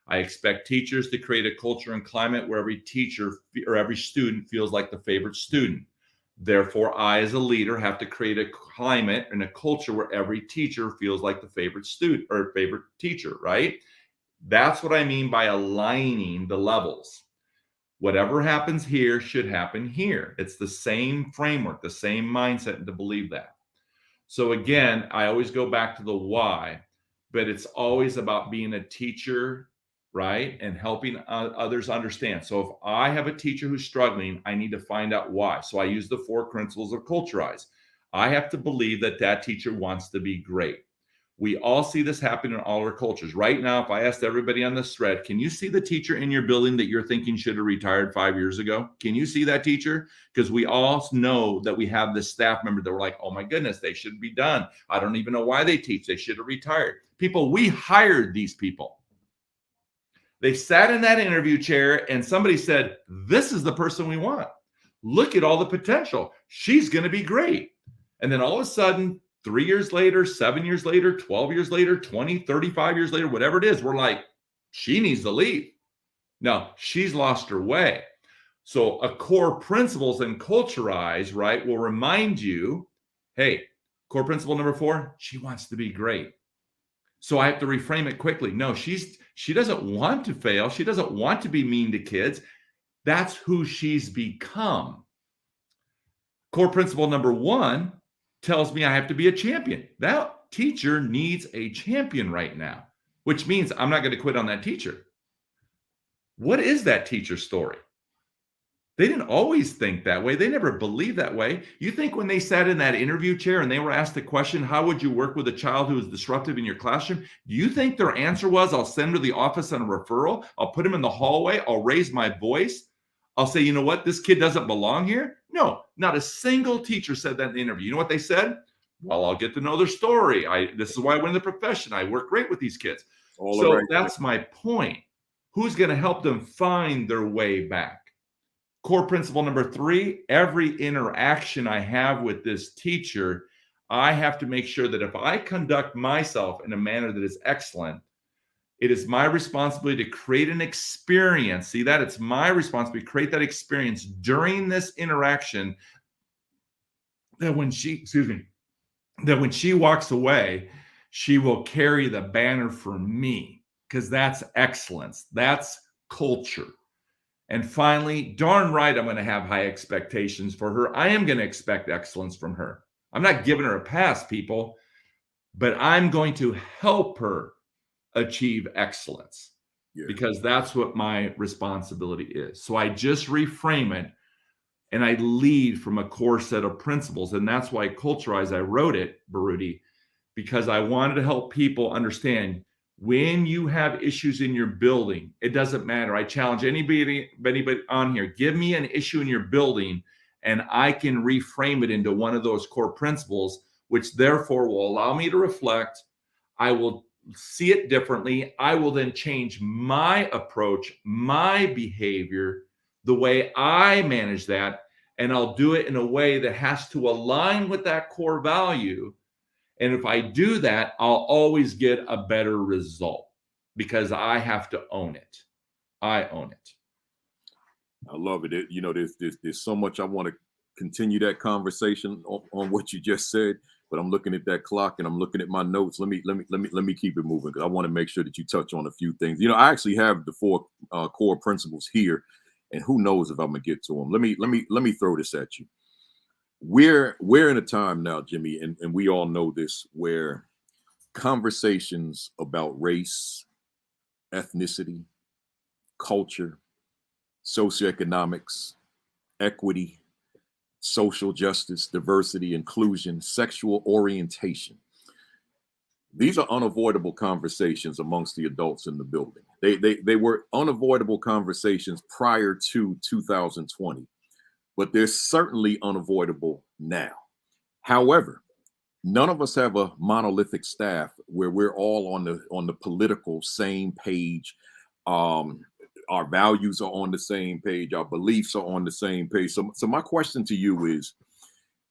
I expect teachers to create a culture and climate where every teacher or every student feels like the favorite student. Therefore, I, as a leader, have to create a climate and a culture where every teacher feels like the favorite student or favorite teacher, right? That's what I mean by aligning the levels. Whatever happens here should happen here. It's the same framework, the same mindset, and to believe that. So again, I always go back to the why, but it's always about being a teacher, right? And helping others understand. So if I have a teacher who's struggling, I need to find out why. So I use the 4 principles of Culturize. I have to believe that that teacher wants to be great. We all see this happen in all our cultures. Right now, if I asked everybody on this thread, can you see the teacher in your building that you're thinking should have retired 5 years ago? Can you see that teacher? Because we all know that we have this staff member that we're like, oh my goodness, they should be done. I don't even know why they teach. They should have retired. People, we hired these people. They sat in that interview chair and somebody said, this is the person we want. Look at all the potential. She's going to be great. And then all of a sudden, 3 years later, 7 years later, 12 years later, 20, 35 years later, whatever it is, we're like, she needs to leave. No, she's lost her way. So a core principles in Culturize, right, will remind you, hey, core principle number 4, she wants to be great. So I have to reframe it quickly. No, she doesn't want to fail. She doesn't want to be mean to kids. That's who she's become. Core principle number 1 tells me I have to be a champion. That teacher needs a champion right now, which means I'm not going to quit on that teacher. What is that teacher's story? They didn't always think that way. They never believed that way. You think when they sat in that interview chair and they were asked the question, how would you work with a child who is disruptive in your classroom? Do you think their answer was, I'll send her to the office on a referral. I'll put him in the hallway. I'll raise my voice. I'll say, you know what? This kid doesn't belong here. No, not a single teacher said that in the interview. You know what they said? Well, I'll get to know their story. This is why I went in the profession. I work great with these kids. So that's my point. Who's going to help them find their way back? Core principle number 3, every interaction I have with this teacher, I have to make sure that if I conduct myself in a manner that is excellent, it is my responsibility to create an experience. See that? It's my responsibility to create that experience during this interaction that when she walks away, she will carry the banner for me, because that's excellence. That's culture. And finally, darn right, I'm going to have high expectations for her. I am going to expect excellence from her. I'm not giving her a pass, people, but I'm going to help her achieve excellence, because that's what my responsibility is. So I just reframe it and I lead from a core set of principles. And that's why Culturize, I wrote it, Baruti, because I wanted to help people understand when you have issues in your building, it doesn't matter. I challenge anybody on here, give me an issue in your building and I can reframe it into one of those core principles, which therefore will allow me to reflect. I will see it differently. I will then change my approach, my behavior, the way I manage that, and I'll do it in a way that has to align with that core value. And if I do that, I'll always get a better result, because I have to own it. I own it. I love it. There's so much I want to continue that conversation on what you just said, but I'm looking at that clock and I'm looking at my notes. Let me keep it moving, because I want to make sure that you touch on a few things. I actually have the 4 core principles here, and who knows if I'm gonna get to them. Let me throw this at you. We're in a time now, Jimmy, and we all know this, where conversations about race, ethnicity, culture, socioeconomics, equity, social justice, diversity, inclusion, sexual orientation, these are unavoidable conversations amongst the adults in the building. They were unavoidable conversations prior to 2020. But they're certainly unavoidable now. However, none of us have a monolithic staff where we're all on the political same page. Our values are on the same page. Our beliefs are on the same page. So my question to you is,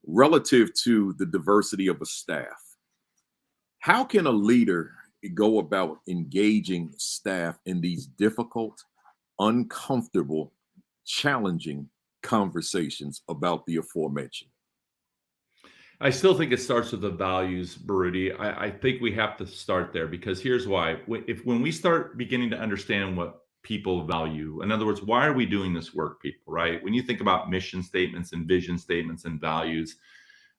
relative to the diversity of a staff, how can a leader go about engaging staff in these difficult, uncomfortable, challenging conversations about the aforementioned? I still think it starts with the values, Baruti. I think we have to start there, because here's why. When we start beginning to understand what people value, in other words, why are we doing this work, people, right? When you think about mission statements and vision statements and values,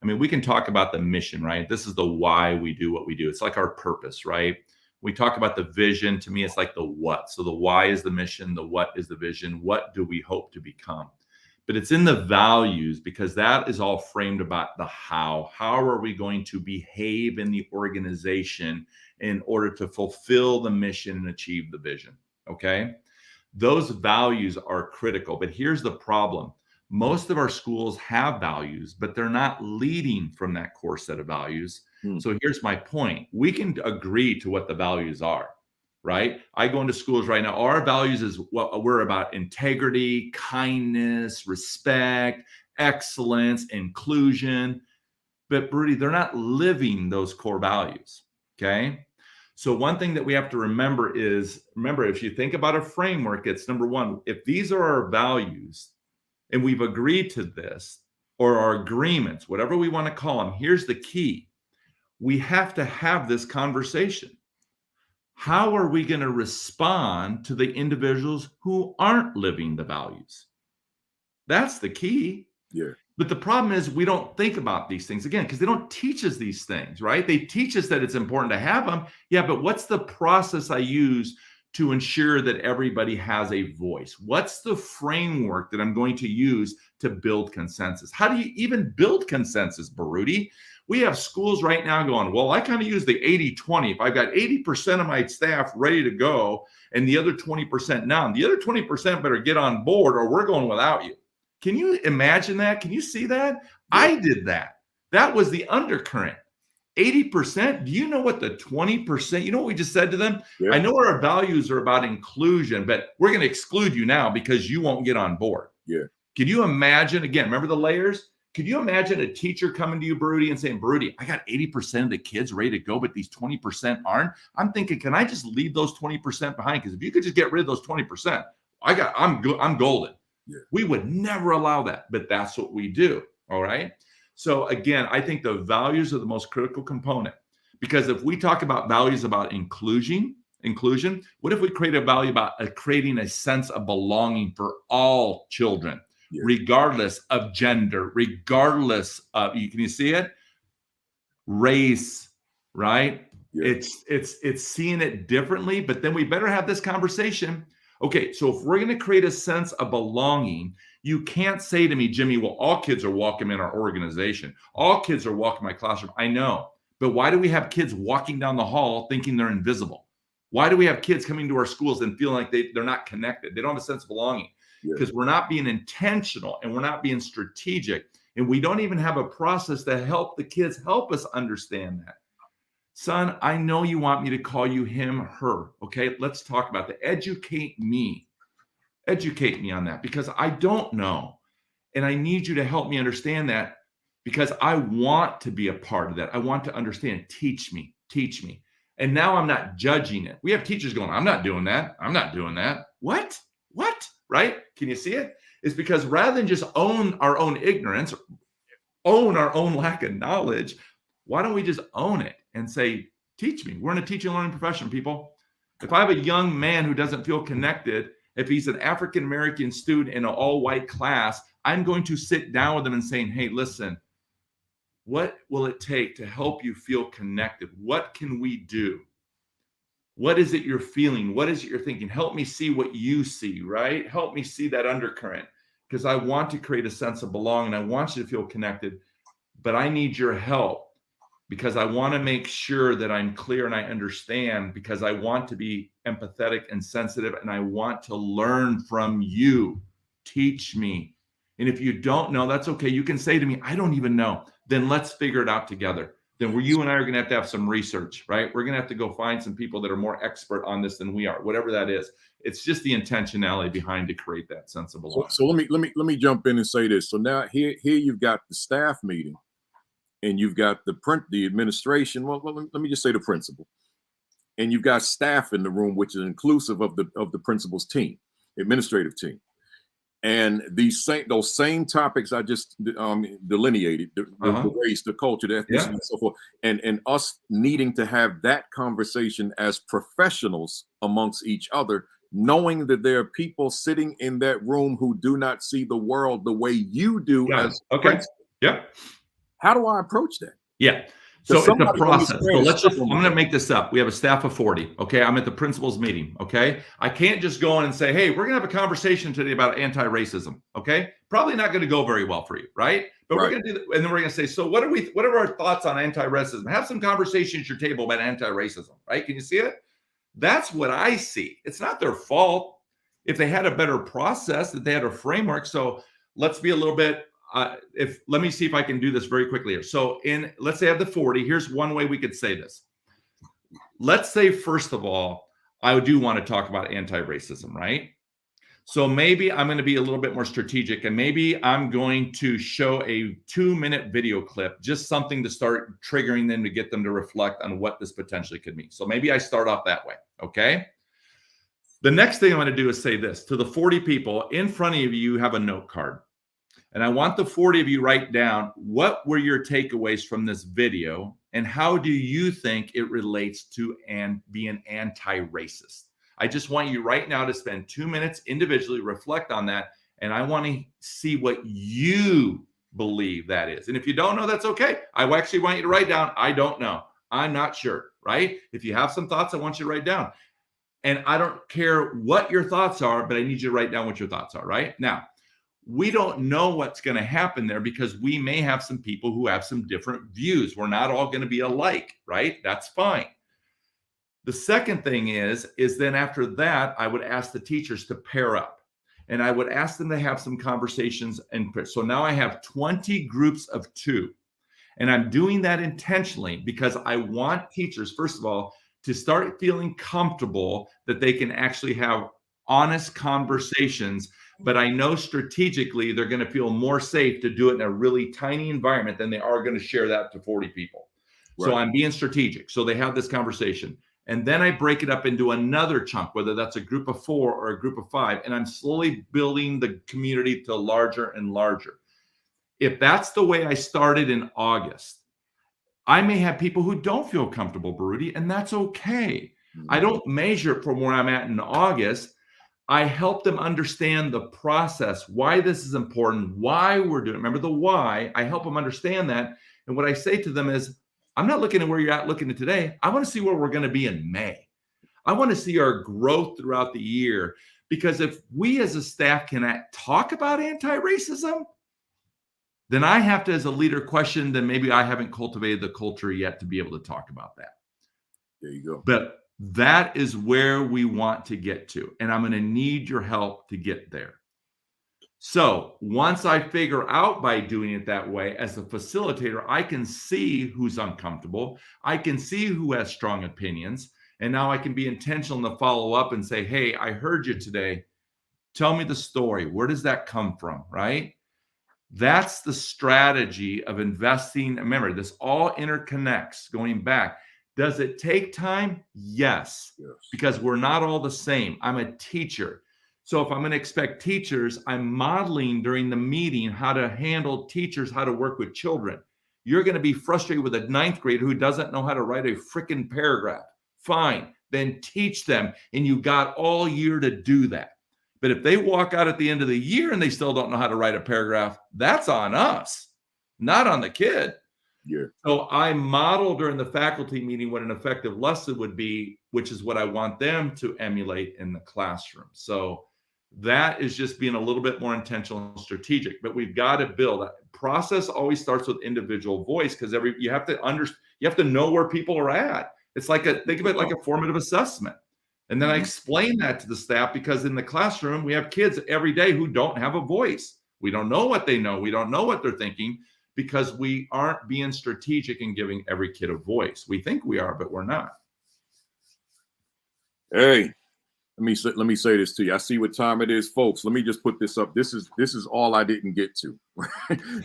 I mean, we can talk about the mission, right? This is the why we do what we do. It's like our purpose, right? We talk about the vision. To me, it's like the what. So the why is the mission, the what is the vision. What do we hope to become? But it's in the values, because that is all framed about the how. How are we going to behave in the organization in order to fulfill the mission and achieve the vision? Okay. Those values are critical. But here's the problem. Most of our schools have values, but they're not leading from that core set of values. So here's my point. We can agree to what the values are. Right? I go into schools right now. Our values is what we're about: integrity, kindness, respect, excellence, inclusion. But Baruti, they're not living those core values. Okay. So one thing that we have to remember is, if you think about a framework, it's number one, if these are our values and we've agreed to this, or our agreements, whatever we want to call them, here's the key. We have to have this conversation. How are we going to respond to the individuals who aren't living the values? That's the key. Yeah. But the problem is we don't think about these things, again, because they don't teach us these things, right? They teach us that it's important to have them. Yeah, but what's the process I use to ensure that everybody has a voice? What's the framework that I'm going to use to build consensus? How do you even build consensus, Baruti? We have schools right now going, well, I kind of use the 80-20. If I've got 80% of my staff ready to go and the other 20% not, the other 20% better get on board or we're going without you. Can you imagine that? Can you see that? Yeah. I did that. That was the undercurrent. 80%. Do you know what the 20%? You know what we just said to them? Yeah. I know our values are about inclusion, but we're going to exclude you now because you won't get on board. Yeah. Could you imagine, again, remember the layers? Could you imagine a teacher coming to you, Brody, and saying, Brody, I got 80% of the kids ready to go, but these 20% aren't? I'm thinking, can I just leave those 20% behind? Because if you could just get rid of those 20%, I'm golden. Yeah. We would never allow that, but that's what we do. All right. So again, I think the values are the most critical component, because if we talk about values about inclusion, what if we create a value about creating a sense of belonging for all children? Yeah. Regardless of gender, regardless of, can you see it? Race, right? Yeah. It's seeing it differently, but then we better have this conversation. Okay, so if we're going to create a sense of belonging, you can't say to me, Jimmy, well, all kids are welcome in our organization. All kids are welcome in my classroom. I know, but why do we have kids walking down the hall thinking they're invisible? Why do we have kids coming to our schools and feeling like they're not connected? They don't have a sense of belonging. Because we're not being intentional and we're not being strategic. And we don't even have a process to help the kids help us understand that. Son, I know you want me to call you him, her. Okay, let's talk about that. Educate me. Educate me on that, because I don't know. And I need you to help me understand that, because I want to be a part of that. I want to understand. Teach me. Teach me. And now I'm not judging it. We have teachers going, I'm not doing that. I'm not doing that. What? Right? Can you see it? It's because rather than just own our own ignorance, own our own lack of knowledge, why don't we just own it and say, teach me. We're in a teaching and learning profession, people. If I have a young man who doesn't feel connected, if he's an African-American student in an all-white class, I'm going to sit down with him and saying, hey, listen, what will it take to help you feel connected? What can we do? What is it you're feeling? What is it you're thinking? Help me see what you see, right? Help me see that undercurrent, because I want to create a sense of belonging. I want you to feel connected, but I need your help, because I want to make sure that I'm clear and I understand, because I want to be empathetic and sensitive, and I want to learn from you. Teach me. And if you don't know, that's okay. You can say to me, I don't even know. Then let's figure it out together. Then you and I are going to have some research, right? We're going to have to go find some people that are more expert on this than we are, whatever that is. It's just the intentionality behind to create that sense of belonging. So let me jump in and say this. So now here you've got the staff meeting, and you've got the administration. Well, let me just say the principal, and you've got staff in the room, which is inclusive of the principal's team, administrative team. And those same topics I just delineated, the race, the culture, the ethnicity, and so forth, and us needing to have that conversation as professionals amongst each other, knowing that there are people sitting in that room who do not see the world the way you do. How do I approach that? Yeah. So it's a process. So I'm going to make this up. We have a staff of 40. Okay. I'm at the principal's meeting. Okay. I can't just go in and say, hey, we're going to have a conversation today about anti-racism. Okay. Probably not going to go very well for you. Right. But we're going to do that. And then we're going to say, so what are our thoughts on anti-racism? Have some conversation at your table about anti-racism. Right. Can you see it? That's what I see. It's not their fault if they had a better process, that they had a framework. So let's be a little bit, let me see if I can do this very quickly here. So let's say I have the 40, here's one way we could say this. Let's say, first of all, I do want to talk about anti-racism, right? So maybe I'm going to be a little bit more strategic, and maybe I'm going to show a 2-minute video clip, just something to start triggering them, to get them to reflect on what this potentially could mean. So maybe I start off that way. Okay. The next thing I'm going to do is say this to the 40 people in front of you. You have a note card. And I want the 40 of you write down, what were your takeaways from this video, and how do you think it relates to being anti-racist? I just want you right now to spend 2 minutes individually, reflect on that, and I want to see what you believe that is. And if you don't know, that's okay. I actually want you to write down, I don't know. I'm not sure, right? If you have some thoughts, I want you to write down. And I don't care what your thoughts are, but I need you to write down what your thoughts are, right? Now, we don't know what's going to happen there, because we may have some people who have some different views. We're not all going to be alike, right? That's fine. The second thing is then after that, I would ask the teachers to pair up, and I would ask them to have some conversations. And so now I have 20 groups of 2, and I'm doing that intentionally because I want teachers, first of all, to start feeling comfortable that they can actually have honest conversations but I know strategically they're going to feel more safe to do it in a really tiny environment than they are going to share that to 40 people. Right. So I'm being strategic. So they have this conversation. And then I break it up into another chunk, whether that's a group of 4 or a group of 5. And I'm slowly building the community to larger and larger. If that's the way I started in August, I may have people who don't feel comfortable, Baruti, and that's okay. I don't measure it from where I'm at in August. I help them understand the process, why this is important, why we're doing it. Remember the why. I help them understand that. And what I say to them is, I'm not looking at where you're at looking at today. I want to see where we're going to be in May. I want to see our growth throughout the year. Because if we as a staff cannot talk about anti-racism, then I have to, as a leader, question, then maybe I haven't cultivated the culture yet to be able to talk about that. There you go. But that is where we want to get to. And I'm going to need your help to get there. So once I figure out by doing it that way, as a facilitator, I can see who's uncomfortable. I can see who has strong opinions. And now I can be intentional to follow up and say, hey, I heard you today. Tell me the story. Where does that come from, right? That's the strategy of investing. Remember, this all interconnects going back. Does it take time? Yes, because we're not all the same. I'm a teacher. So if I'm going to expect teachers, I'm modeling during the meeting how to handle teachers, how to work with children. You're going to be frustrated with a 9th grader who doesn't know how to write a freaking paragraph. Fine, then teach them. And you got all year to do that. But if they walk out at the end of the year and they still don't know how to write a paragraph, that's on us, not on the kid. Yeah. So I model during the faculty meeting what an effective lesson would be, which is what I want them to emulate in the classroom. So that is just being a little bit more intentional and strategic. But we've got to build. Process always starts with individual voice, because you have to know where people are at. It's like think of it like a formative assessment. And then I explain that to the staff, because in the classroom, we have kids every day who don't have a voice. We don't know what they know. We don't know what they're thinking, because we aren't being strategic and giving every kid a voice. We think we are, but we're not. Hey, let me say this to you. I see what time it is, folks. Let me just put this up. This is all I didn't get to.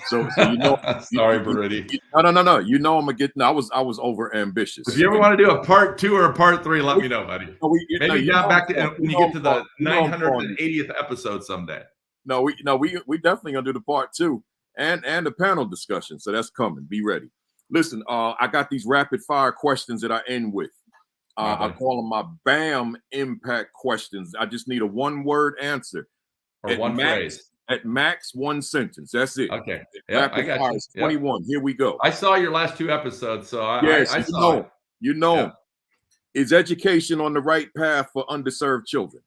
so you know, sorry, Baruti. No. You know I'm gonna get. No, I was over ambitious. If you ever want to do a part 2 or a part 3, let me know, buddy. Maybe back to when you get to the 980th episode someday. No, we definitely gonna do the part 2 and the panel discussion. So that's coming. Be ready. Listen, I got these rapid fire questions that I end with. I call them my BAM impact questions. I just need a 1-word answer. Or one phrase. At max 1 sentence. That's it. Okay. Yeah, rapid I got fire you. 21. Here we go. I saw your last 2 episodes, so I saw it. You know. Is education on the right path for underserved children?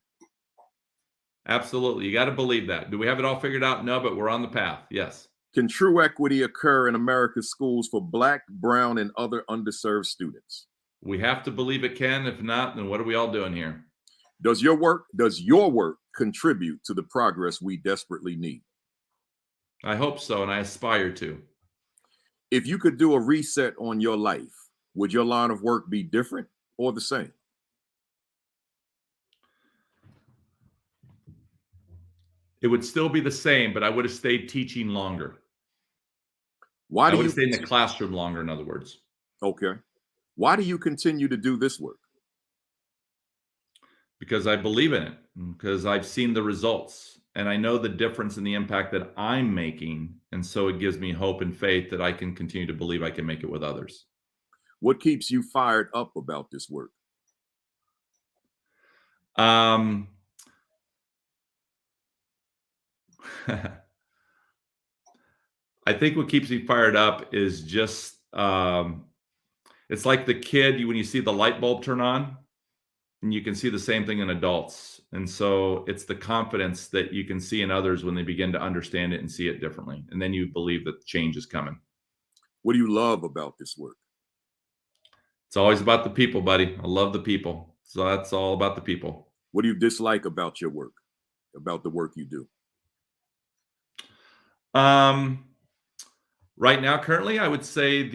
Absolutely. You got to believe that. Do we have it all figured out? No, but we're on the path. Yes. Can true equity occur in America's schools for Black, brown, and other underserved students? We have to believe it can. If not, then what are we all doing here? Does your work contribute to the progress we desperately need? I hope so, and I aspire to. If you could do a reset on your life, would your line of work be different or the same? It would still be the same, but I would have stayed teaching longer. I would have stayed in the classroom longer, in other words. Okay. Why do you continue to do this work? Because I believe in it, because I've seen the results, and I know the difference in the impact that I'm making. And so it gives me hope and faith that I can continue to believe I can make it with others. What keeps you fired up about this work? I think what keeps me fired up is just, it's like the kid, when you see the light bulb turn on, and you can see the same thing in adults. And so it's the confidence that you can see in others when they begin to understand it and see it differently. And then you believe that change is coming. What do you love about this work? It's always about the people, buddy. I love the people. So that's all about the people. What do you dislike about your work, about the work you do? Right now, currently, I would say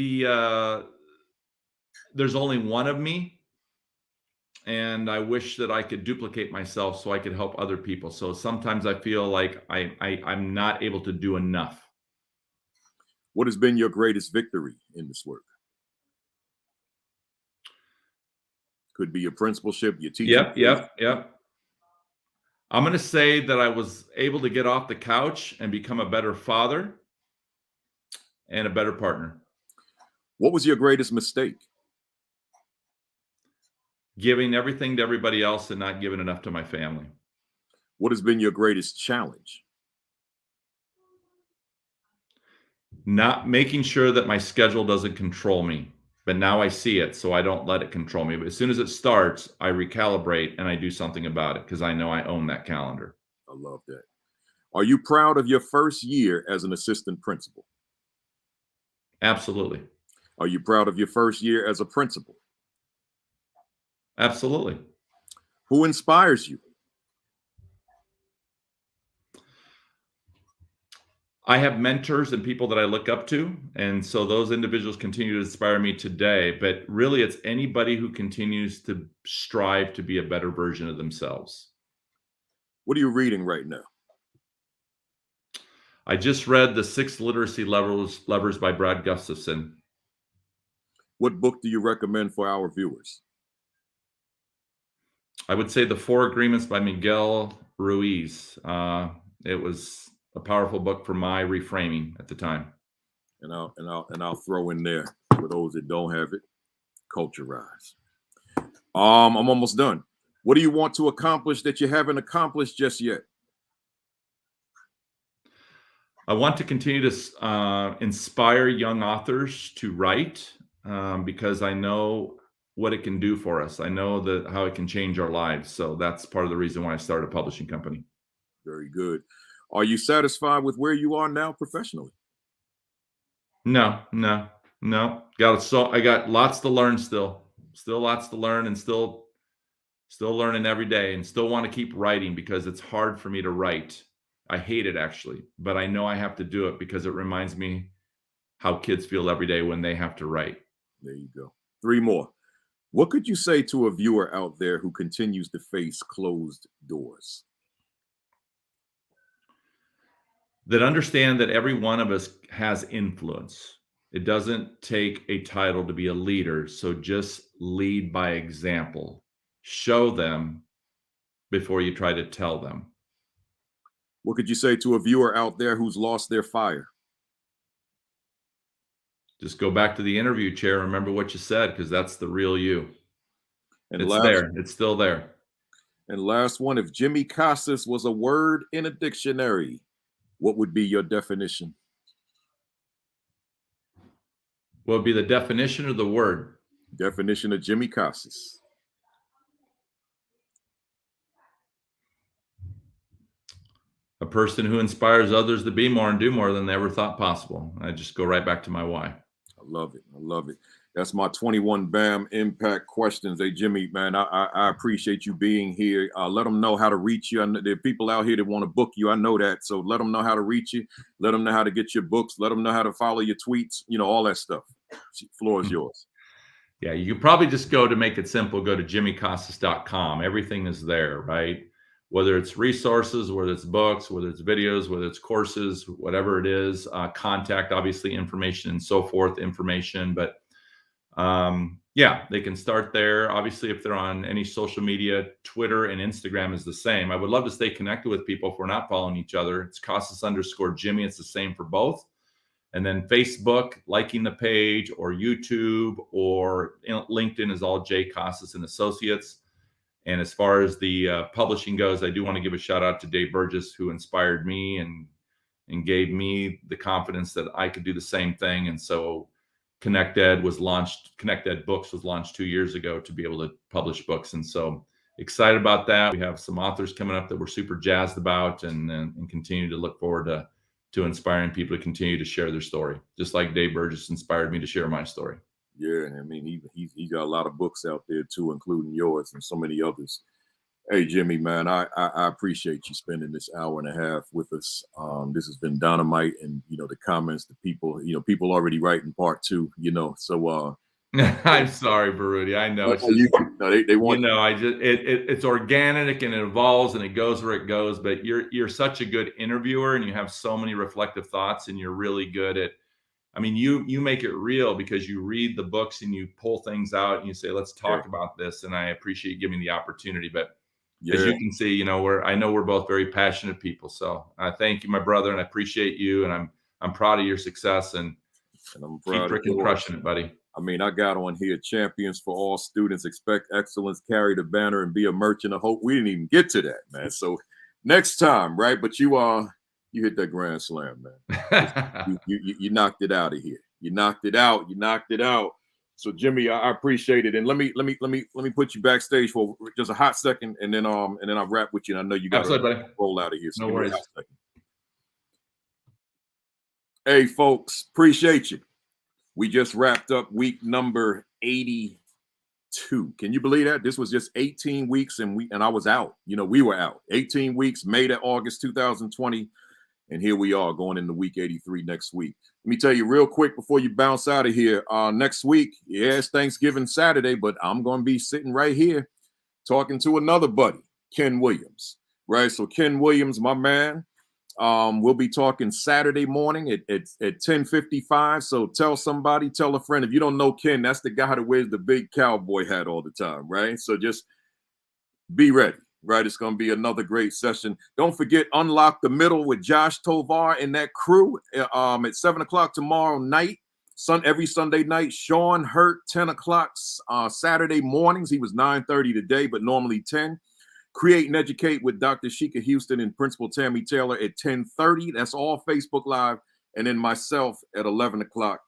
there's only one of me. and I wish that I could duplicate myself so I could help other people. So sometimes I feel like I'm not able to do enough. What has been your greatest victory in this work? Could be your principalship, your teaching. Yep. I'm going to say that I was able to get off the couch and become a better father and a better partner. What was your greatest mistake? Giving everything to everybody else and not giving enough to my family. What has been your greatest challenge? Not making sure that my schedule doesn't control me. But now I see it, so I don't let it control me. But as soon as it starts, I recalibrate and I do something about it because I know I own that calendar. I love that. Are you proud of your first year as an assistant principal? Absolutely. Are you proud of your first year as a principal? Absolutely. Who inspires you? I have mentors and people that I look up to, and so those individuals continue to inspire me today. But really, it's anybody who continues to strive to be a better version of themselves. What are you reading right now? I just read The 6 Literacy Levers by Brad Gustafson. What book do you recommend for our viewers? I would say The 4 Agreements by Miguel Ruiz. It was a powerful book for my reframing at the time. And I'll throw in there for those that don't have it, Culture Rise. I'm almost done. What do you want to accomplish that you haven't accomplished just yet? I want to continue to inspire young authors to write because I know what it can do for us. I know that how it can change our lives. So that's part of the reason why I started a publishing company. Very good. Are you satisfied with where you are now professionally? No. I got lots to learn still lots to learn, and still learning every day, and still want to keep writing because it's hard for me to write. I hate it actually, but I know I have to do it because it reminds me how kids feel every day when they have to write. There you go. 3 more. What could you say to a viewer out there who continues to face closed doors? That understand that every one of us has influence. It doesn't take a title to be a leader. So just lead by example. Show them before you try to tell them. What could you say to a viewer out there who's lost their fire? Just go back to the interview chair. Remember what you said, because that's the real you. And it's there. It's still there. And last one, if Jimmy Casas was a word in a dictionary, what would be your definition? What would be the definition of the word? Definition of Jimmy Casas. A person who inspires others to be more and do more than they ever thought possible. I just go right back to my why. I love it. I love it. That's my 21 BAM impact questions. Hey, Jimmy, man, I appreciate you being here. Let them know how to reach you. There are people out here that want to book you. I know that. So let them know how to reach you. Let them know how to get your books. Let them know how to follow your tweets, all that stuff. Floor is yours. Yeah, you could probably just go, to make it simple, go to jimmycasas.com. Everything is there, right? Whether it's resources, whether it's books, whether it's videos, whether it's courses, whatever it is, contact, obviously, information and so forth, information. But yeah, they can start there. Obviously, if they're on any social media, Twitter and Instagram is the same. I would love to stay connected with people if we're not following each other. It's Casas_Jimmy. It's the same for both. And then Facebook, liking the page, or YouTube, or LinkedIn is all J Casas and Associates. And as far as the publishing goes, I do want to give a shout out to Dave Burgess, who inspired me and gave me the confidence that I could do the same thing. And so Connect Ed Books was launched 2 years ago to be able to publish books. And so excited about that. We have some authors coming up that we're super jazzed about, and continue to look forward to inspiring people to continue to share their story, just like Dave Burgess inspired me to share my story. Yeah, I mean, he's got a lot of books out there too, including yours and so many others. Hey, Jimmy, man, I appreciate you spending this hour and a half with us. This has been dynamite, and the comments, the people, people already writing part 2, so I'm sorry, Baruti. I know it's just, they want, it's organic and it evolves and it goes where it goes. But you're such a good interviewer and you have so many reflective thoughts and you're really good at. I mean, you make it real because you read the books and you pull things out and you say, let's talk about this. And I appreciate you giving me the opportunity. But as you can see, I know we're both very passionate people. So thank you, my brother, and I appreciate you. And I'm proud of your success and I'm keep proud freaking crushing it, buddy. I mean, I got on here, champions for all students, expect excellence, carry the banner, and be a merchant of hope. We didn't even get to that, man. So next time, right? But you hit that grand slam, man. you knocked it out of here. You knocked it out. You knocked it out. So Jimmy, I appreciate it. And let me put you backstage for just a hot second, and then I'll wrap with you. And I know you got to roll out of here. So no worries. Hey, folks, appreciate you. We just wrapped up week number 82. Can you believe that? This was just 18 weeks and I was out. We were out. 18 weeks, May to August 2020. And here we are going into week 83 next week. Let me tell you real quick before you bounce out of here. Next week, it's Thanksgiving Saturday, but I'm going to be sitting right here talking to another buddy, Ken Williams. Right? So Ken Williams, my man. We'll be talking Saturday morning at 10:55. So tell a friend. If you don't know Ken, that's the guy that wears the big cowboy hat all the time, right? So just be ready, right? It's going to be another great session. Don't forget, Unlock the Middle with Josh Tovar and that crew at 7:00 tomorrow night. Every Sunday night. Sean Hurt, 10 o'clock Saturday mornings. He was 9:30 today, but normally 10. Create and Educate with Dr. Sheikah Houston and Principal Tammy Taylor at 10:30. That's all Facebook Live. And then myself at 11 o'clock,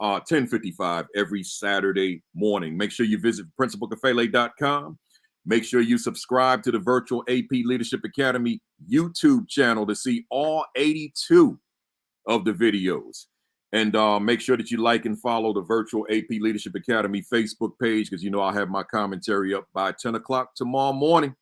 10:55 every Saturday morning. Make sure you visit principalkafele.com. Make sure you subscribe to the Virtual AP Leadership Academy YouTube channel to see all 82 of the videos. And make sure that you like and follow the Virtual AP Leadership Academy Facebook page because I'll have my commentary up by 10 o'clock tomorrow morning.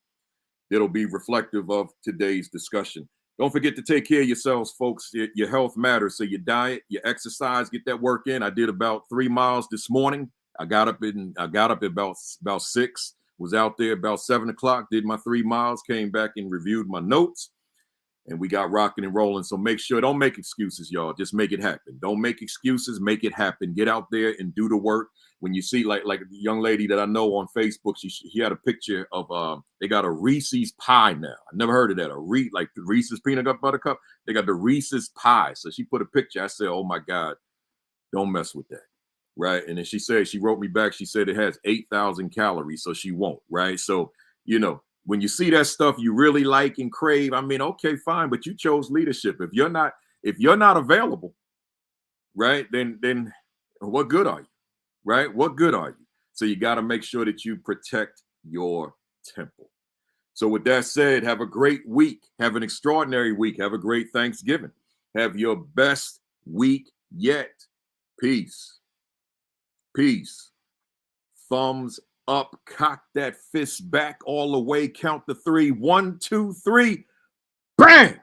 It'll be reflective of today's discussion. Don't forget to take care of yourselves, folks. Your health matters. So your diet, your exercise, get that work in. I did about 3 miles this morning. I got up at about 6, was out there about 7 o'clock, did my 3 miles, came back and reviewed my notes, and we got rocking and rolling. So make sure, don't make excuses, y'all. Just make it happen. Don't make excuses, make it happen. Get out there and do the work. When you see like the young lady that I know on Facebook, she had a picture of they got a Reese's pie now. I never heard of that. Like the Reese's peanut butter cup. They got the Reese's pie. So she put a picture. I said, oh my God, don't mess with that. Right. And then she wrote me back. She said it has 8,000 calories, so she won't. Right. So, when you see that stuff you really like and crave, I mean, okay, fine, but you chose leadership. If you're not available, right, then what good are you? Right? What good are you? So you got to make sure that you protect your temple. So with that said, have a great week. Have an extraordinary week. Have a great Thanksgiving. Have your best week yet. Peace. Peace. Thumbs up. Cock that fist back all the way. Count to 3. 1, 2, 3. Bang!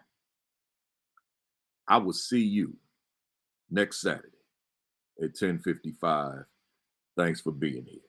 I will see you next Saturday at 10:55. Thanks for being here.